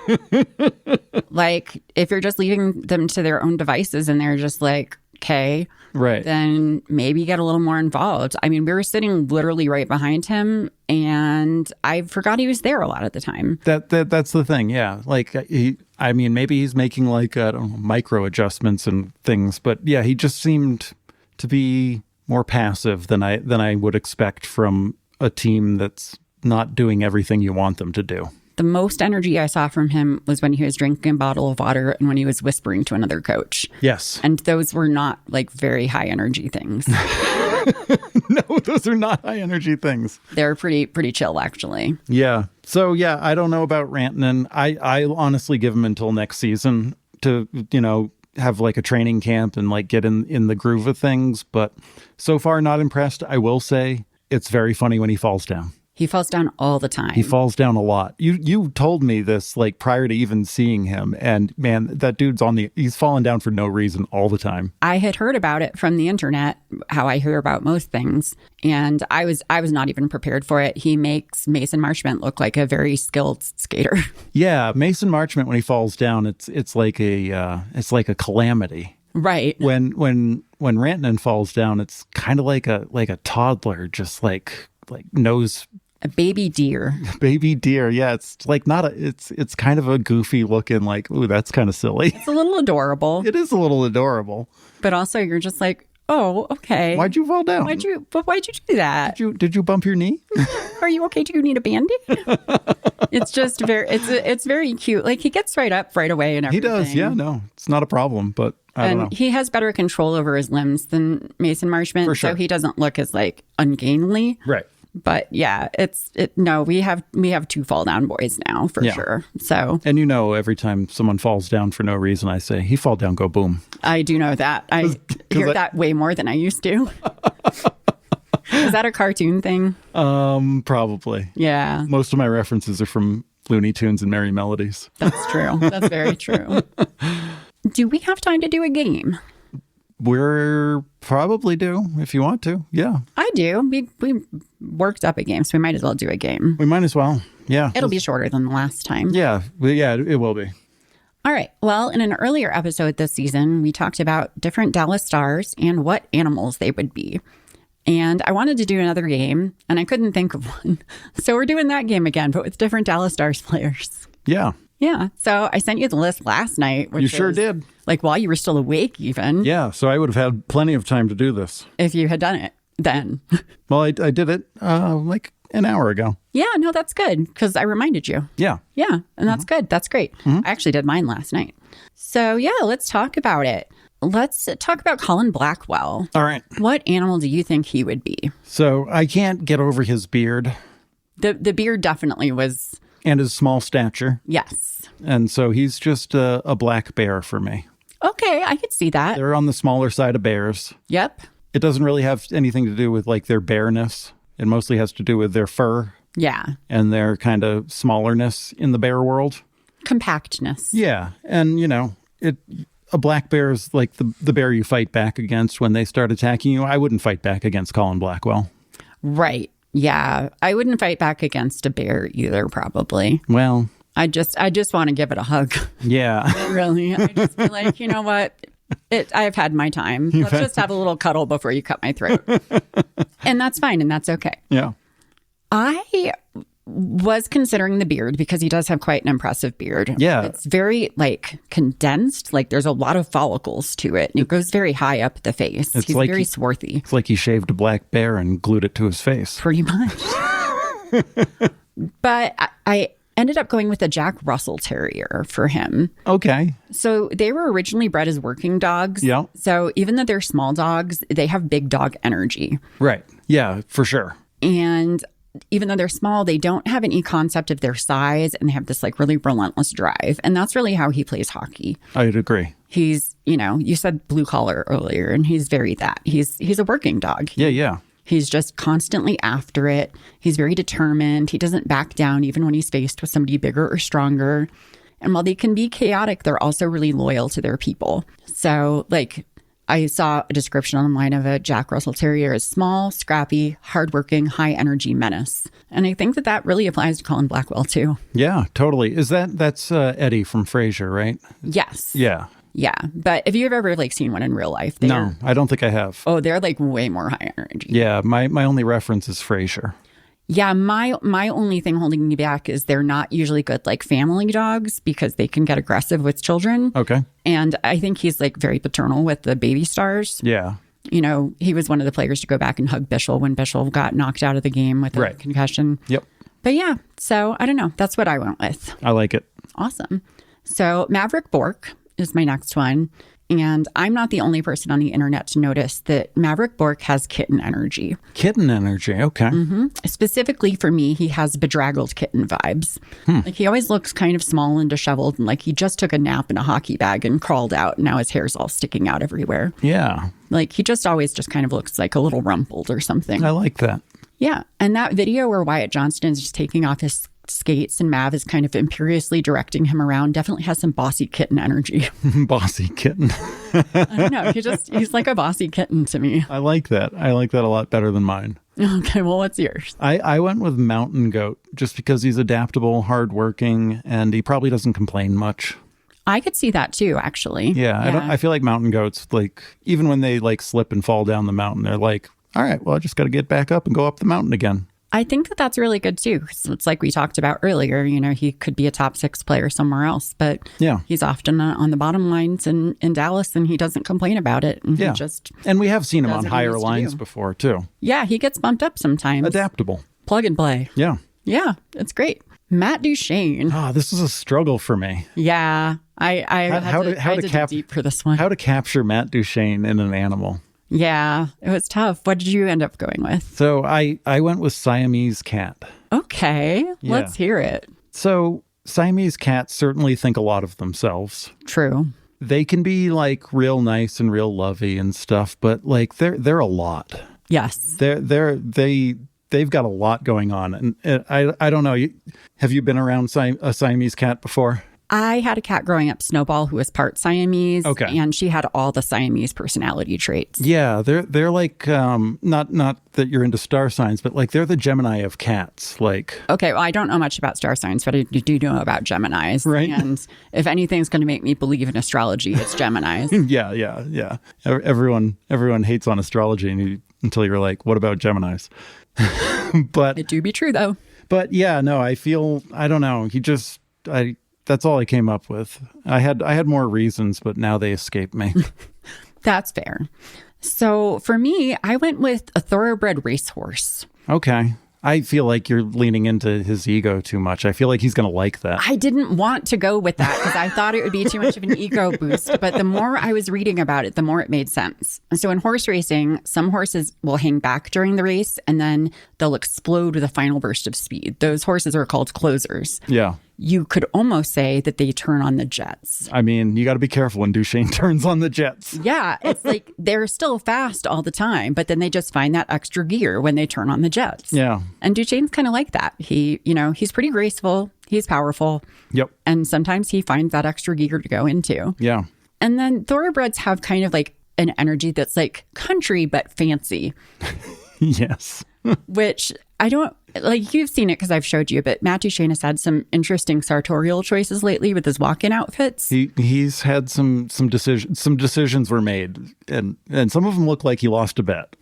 Like if you're just leaving them to their own devices and they're just like, okay, right, then maybe get a little more involved. I mean, we were sitting literally right behind him and I forgot he was there a lot of the time. That's the thing. Yeah. Like maybe he's making like, I don't know, micro adjustments and things, but yeah, he just seemed to be more passive than I would expect from a team that's not doing everything you want them to do. The most energy I saw from him was when he was drinking a bottle of water and when he was whispering to another coach. Yes. And those were not like very high energy things. No, those are not high energy things. They're pretty chill, actually. Yeah. So, yeah, I don't know about Rantanen. I honestly give him until next season to, have like a training camp and like get in the groove of things. But so far, not impressed. I will say it's very funny when he falls down. He falls down all the time. He falls down a lot. You told me this like prior to even seeing him, and man, that dude's he's falling down for no reason all the time. I had heard about it from the internet, how I hear about most things, and I was not even prepared for it. He makes Mason Marchment look like a very skilled skater. Yeah, Mason Marchment when he falls down, it's like a calamity. Right. When Rantanen falls down, it's kind of like a toddler, just like knows. A baby deer. Baby deer, yeah. It's like it's kind of a goofy looking, like, ooh, that's kind of silly. It's a little adorable. It is a little adorable. But also you're just like, oh, okay. Why'd you fall down? Why'd you do that? Did you bump your knee? Are you okay? Do you need a Band-Aid? It's just it's very cute. Like he gets right up right away and everything. He does, yeah, no. It's not a problem, but I don't know. He has better control over his limbs than Mason Marchment. For sure. So he doesn't look as like ungainly. Right. But yeah, we have 2 fall down boys now for sure. So, and every time someone falls down for no reason, I say, he fall down, go boom. I do know that. I hear that way more than I used to. Is that a cartoon thing? Probably. Yeah. Most of my references are from Looney Tunes and Merry Melodies. That's true. That's very true. Do we have time to do a game? We're probably do if you want to. Yeah, I do. We worked up a game, so we might as well do a game. We might as well. Yeah, it'll be shorter than the last time. Yeah, it will be. All right. Well, in an earlier episode this season, we talked about different Dallas Stars and what animals they would be. And I wanted to do another game, and I couldn't think of one. So we're doing that game again, but with different Dallas Stars players. Yeah. Yeah. So I sent you the list last night. You sure did. Like while you were still awake even. Yeah. So I would have had plenty of time to do this. If you had done it then. Well, I did it like an hour ago. Yeah. No, that's good because I reminded you. Yeah. Yeah. And that's good. That's great. I actually did mine last night. So yeah, let's talk about it. Let's talk about Colin Blackwell. All right. What animal do you think he would be? So I can't get over his beard. The beard definitely was... And his small stature. Yes. And so he's just a black bear for me. Okay, I could see that. They're on the smaller side of bears. Yep. It doesn't really have anything to do with like their bareness. It mostly has to do with their fur. Yeah. And their kind of smallerness in the bear world. Compactness. Yeah. And, a black bear is like the bear you fight back against when they start attacking you. I wouldn't fight back against Colin Blackwell. Right. Yeah, I wouldn't fight back against a bear either, probably. Well, I just want to give it a hug. yeah. Really. I just feel like, you know what? I've had my time. Let's just have a little cuddle before you cut my throat. And that's fine. And that's okay. Yeah. I was considering the beard because he does have quite an impressive beard. Yeah. It's very like condensed. Like there's a lot of follicles to it. And it goes very high up the face. He's like very swarthy. It's like he shaved a black bear and glued it to his face. Pretty much. But I ended up going with a Jack Russell Terrier for him. Okay. So they were originally bred as working dogs. Yeah. So even though they're small dogs, they have big dog energy. Right. Yeah, for sure. And even though they're small, they don't have any concept of their size and they have this like really relentless drive. And that's really how he plays hockey. I'd agree. He's, you know, you said blue collar earlier and he's very that. He's a working dog. Yeah. He's just constantly after it. He's very determined. He doesn't back down even when he's faced with somebody bigger or stronger. And while they can be chaotic, they're also really loyal to their people. So like I saw a description online of a Jack Russell Terrier as small, scrappy, hardworking, high energy menace. And I think that really applies to Colin Blackwell too. Yeah, totally. That's Eddie from Frasier, right? Yes. Yeah. Yeah. But if you've ever like seen one in real life, No, I don't think I have. Oh, they're like way more high energy. Yeah, my only reference is Frasier. Yeah, my only thing holding me back is they're not usually good like family dogs because they can get aggressive with children. Okay. And I think he's like very paternal with the baby stars. Yeah. You know, he was one of the players to go back and hug Bishel when Bishel got knocked out of the game with a concussion. Yep. But yeah, so I don't know. That's what I went with. I like it. Awesome. So Maverick Bork is my next one. And I'm not the only person on the internet to notice that Maverick Bork has kitten energy. Kitten energy. Okay. Mm-hmm. Specifically for me, he has bedraggled kitten vibes. Like he always looks kind of small and disheveled and like he just took a nap in a hockey bag and crawled out. And now his hair's all sticking out everywhere. Yeah. Like he just always just kind of looks like a little rumpled or something. I like that. Yeah. And that video where Wyatt Johnston is just taking off his skates and Mav is kind of imperiously directing him around definitely has some bossy kitten energy. Bossy kitten. I don't know. He's like a bossy kitten to me. I like that. I like that a lot better than mine. Okay, well, what's yours? I went with Mountain Goat just because he's adaptable, hardworking, and he probably doesn't complain much. I could see that too, actually. Yeah. I feel like mountain goats, like, even when they like slip and fall down the mountain, they're like, all right, well, I just got to get back up and go up the mountain again. I think that that's really good too. So it's like we talked about earlier, you know, he could be a top 6 player somewhere else, but yeah, he's often on the bottom lines in Dallas and he doesn't complain about it. And yeah. And we have seen him on higher lines before too. Yeah, he gets bumped up sometimes. Adaptable. Plug and play. Yeah. Yeah, it's great. Matt Duchene. Oh, this is a struggle for me. Yeah. I had to dig deep for this one. How to capture Matt Duchene in an animal. Yeah, it was tough. What did you end up going with? So I went with Siamese cat. Okay, yeah. Let's hear it. So Siamese cats certainly think a lot of themselves. True. They can be like real nice and real lovey and stuff, but like they're a lot. Yes. They've got a lot going on. And I don't know. Have you been around a Siamese cat before? I had a cat growing up, Snowball, who was part Siamese. Okay. And she had all the Siamese personality traits. Yeah, they're like, not that you're into star signs, but like they're the Gemini of cats. Like, okay, well, I don't know much about star signs, but I do know about Geminis. Right. And if anything's going to make me believe in astrology, it's Geminis. Yeah. Everyone hates on astrology until you're like, what about Geminis? But it do be true, though. But yeah, no, I don't know. That's all I came up with. I had more reasons, but now they escape me. That's fair. So for me, I went with a thoroughbred racehorse. Okay. I feel like you're leaning into his ego too much. I feel like he's going to like that. I didn't want to go with that because I thought it would be too much of an ego boost. But the more I was reading about it, the more it made sense. So in horse racing, some horses will hang back during the race and then they'll explode with a final burst of speed. Those horses are called closers. Yeah. You could almost say that they turn on the jets. I mean, you got to be careful when Duchene turns on the jets. Yeah, it's like they're still fast all the time, but then they just find that extra gear when they turn on the jets. Yeah. And Duchene's kind of like that. He's pretty graceful. He's powerful. Yep. And sometimes he finds that extra gear to go into. Yeah. And then thoroughbreds have kind of like an energy that's like country, but fancy. Yes. Which I don't, like, you've seen it because I've showed you, but Matt Duchene has had some interesting sartorial choices lately with his walk-in outfits. He's had some decisions were made, and some of them look like he lost a bet.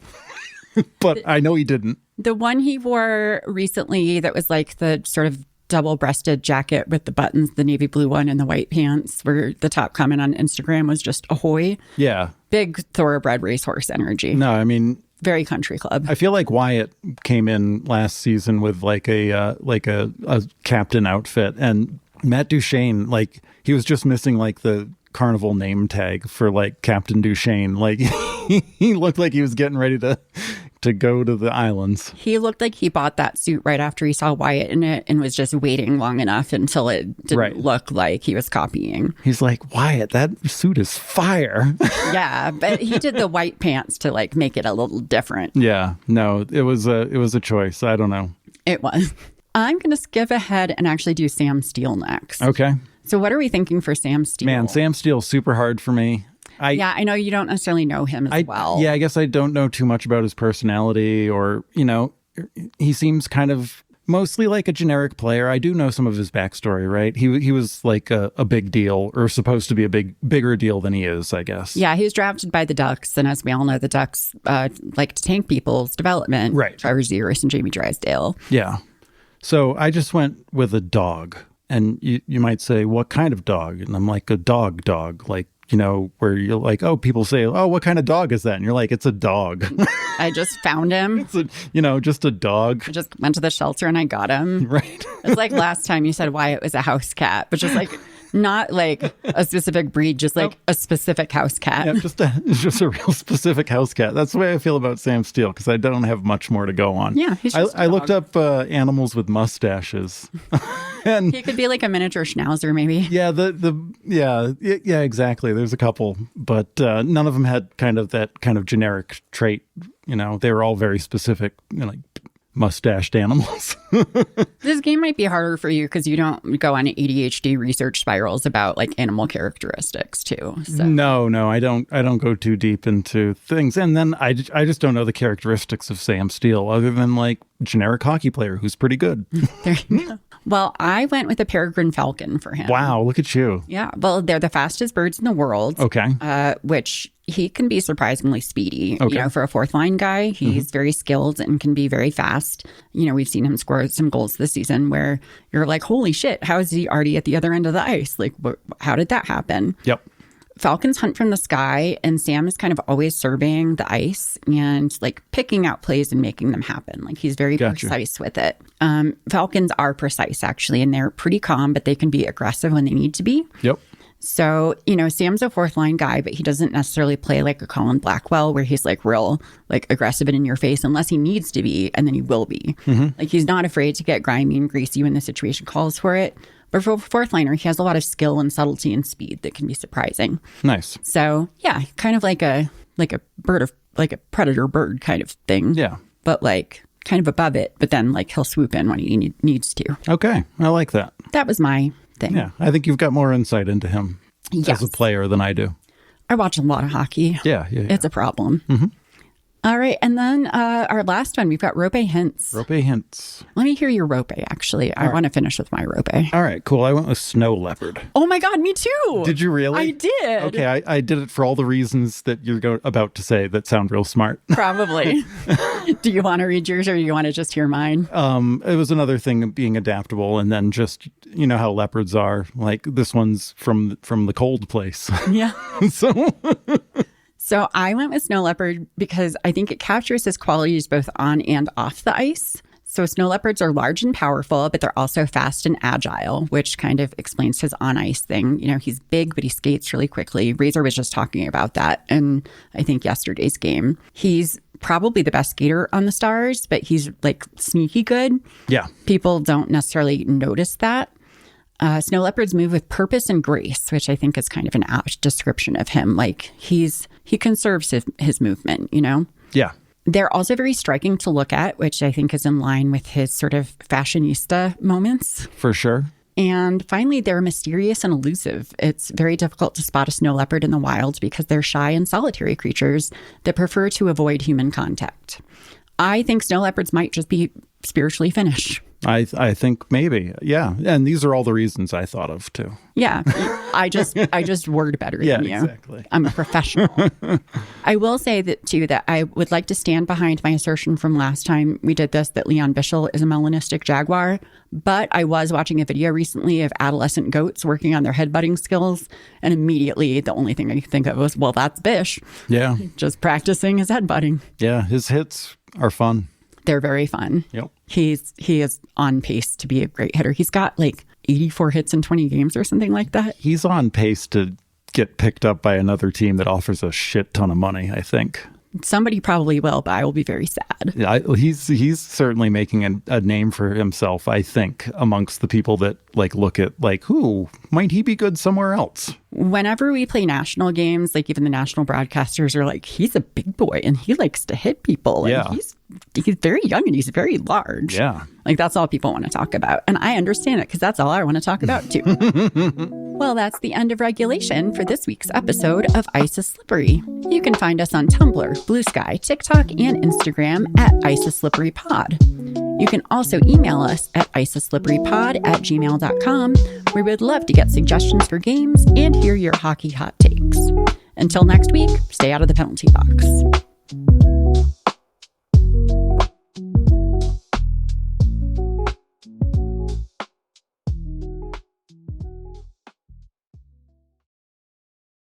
But I know he didn't. The one he wore recently that was like the sort of double-breasted jacket with the buttons, the navy blue one and the white pants, where the top comment on Instagram was just ahoy. Yeah. Big thoroughbred racehorse energy. No, I mean, very country club. I feel like Wyatt came in last season with like a captain outfit, and Matt Duchene, like, he was just missing like the carnival name tag for like Captain Duchene. Like he looked like he was getting ready to go to the islands. He looked like he bought that suit right after he saw Wyatt in it and was just waiting long enough until it didn't look like he was copying. He's like, Wyatt, that suit is fire. Yeah, but he did the white pants to like make it a little different. Yeah, no, it was a choice. I don't know. It was. I'm going to skip ahead and actually do Sam Steele next. Okay. So what are we thinking for Sam Steele? Man, Sam Steele's super hard for me. I know you don't necessarily know him as well. Yeah, I guess I don't know too much about his personality, or, you know, he seems kind of mostly like a generic player. I do know some of his backstory, right? He was like a big deal, or supposed to be a bigger deal than he is, I guess. Yeah, he was drafted by the Ducks, and as we all know, the Ducks like to tank people's development. Right. Trevor Zegras and Jamie Drysdale. Yeah. So I just went with a dog, and you might say, what kind of dog? And I'm like, a dog, like, you know, where you're like, oh, people say, oh, what kind of dog is that? And you're like, it's a dog. I just found him. It's just a dog. I just went to the shelter and I got him. Right. It's like last time you said why it was a house cat, but just like not like a specific breed, just like a specific house cat. Yeah, just a real specific house cat. That's the way I feel about Sam Steele, because I don't have much more to go on. Yeah, he's just I looked up animals with mustaches. And he could be like a miniature schnauzer, maybe. Yeah, yeah, exactly. There's a couple, but none of them had kind of that kind of generic trait. You know, they were all very specific, you know, like mustached animals. This game might be harder for you because you don't go on ADHD research spirals about like animal characteristics too. So. No, I don't go too deep into things, and then I just don't know the characteristics of Sam Steele other than like generic hockey player who's pretty good. There you go. Well, I went with a peregrine falcon for him. Wow, look at you. Yeah, well, they're the fastest birds in the world. Okay. Which he can be surprisingly speedy. Okay. You know, for a fourth line guy, he's very skilled and can be very fast. You know, we've seen him score some goals this season where you're like, holy shit, how is he already at the other end of the ice? Like, how did that happen? Yep. Falcons hunt from the sky, and Sam is kind of always surveying the ice and like picking out plays and making them happen. Like he's very precise with it. Falcons are precise actually, and they're pretty calm, but they can be aggressive when they need to be. Yep. So, you know, Sam's a fourth line guy, but he doesn't necessarily play like a Colin Blackwell where he's like real, like aggressive and in your face unless he needs to be, and then he will be. Like he's not afraid to get grimy and greasy when the situation calls for it. But for a fourth liner, he has a lot of skill and subtlety and speed that can be surprising. Nice. So, yeah, kind of like a bird of like a predator bird kind of thing. Yeah. But like kind of above it, but then like he'll swoop in when he needs to. Okay. I like that. That was my thing. Yeah. I think you've got more insight into him as a player than I do. I watch a lot of hockey. Yeah. It's a problem. All right. And then our last one, we've got Rope Hints. Rope Hints. Let me hear your Rope, actually. I want to finish with my Rope. All right, cool. I went with Snow Leopard. Oh my God, me too. Did you really? I did. Okay, I did it for all the reasons that you're about to say that sound real smart. Probably. Do you want to read yours or do you want to just hear mine? It was another thing of being adaptable, and then just, you know how leopards are. Like this one's from the cold place. Yeah. So I went with Snow Leopard because I think it captures his qualities both on and off the ice. So snow leopards are large and powerful, but they're also fast and agile, which kind of explains his on-ice thing. You know, he's big, but he skates really quickly. Razor was just talking about that in, I think, yesterday's game. He's probably the best skater on the Stars, but he's like sneaky good. Yeah. People don't necessarily notice that. Snow leopards move with purpose and grace, which I think is kind of an apt description of him. Like he conserves his movement, you know? Yeah. They're also very striking to look at, which I think is in line with his sort of fashionista moments. For sure. And finally, they're mysterious and elusive. It's very difficult to spot a snow leopard in the wild because they're shy and solitary creatures that prefer to avoid human contact. I think snow leopards might just be spiritually finished. I think maybe. Yeah. And these are all the reasons I thought of too. Yeah. I just word better than you. Exactly. I'm a professional. I will say that too, that I would like to stand behind my assertion from last time we did this, that Leon Bischel is a melanistic jaguar. But I was watching a video recently of adolescent goats working on their headbutting skills. And immediately the only thing I could think of was, well, that's Bish. Yeah. Just practicing his headbutting. Yeah. His hits are fun. They're very fun. Yep. He is on pace to be a great hitter. He's got like 84 hits in 20 games or something like that. He's on pace to get picked up by another team that offers a shit ton of money, I think. Somebody probably will, but I will be very sad. Yeah, he's certainly making a name for himself, I think, amongst the people that like look at like, who might he be good somewhere else? Whenever we play national games, like even the national broadcasters are like, he's a big boy and he likes to hit people. And yeah. He's very young and he's very large. Yeah. Like that's all people want to talk about. And I understand it because that's all I want to talk about too. Well, that's the end of regulation for this week's episode of Ice is Slippery. You can find us on Tumblr, Blue Sky, TikTok, and Instagram at iceisslipperypod. You can also email us at iceisslipperypod@gmail.com, where we'd love to get suggestions for games and hear your hockey hot takes. Until next week, stay out of the penalty box.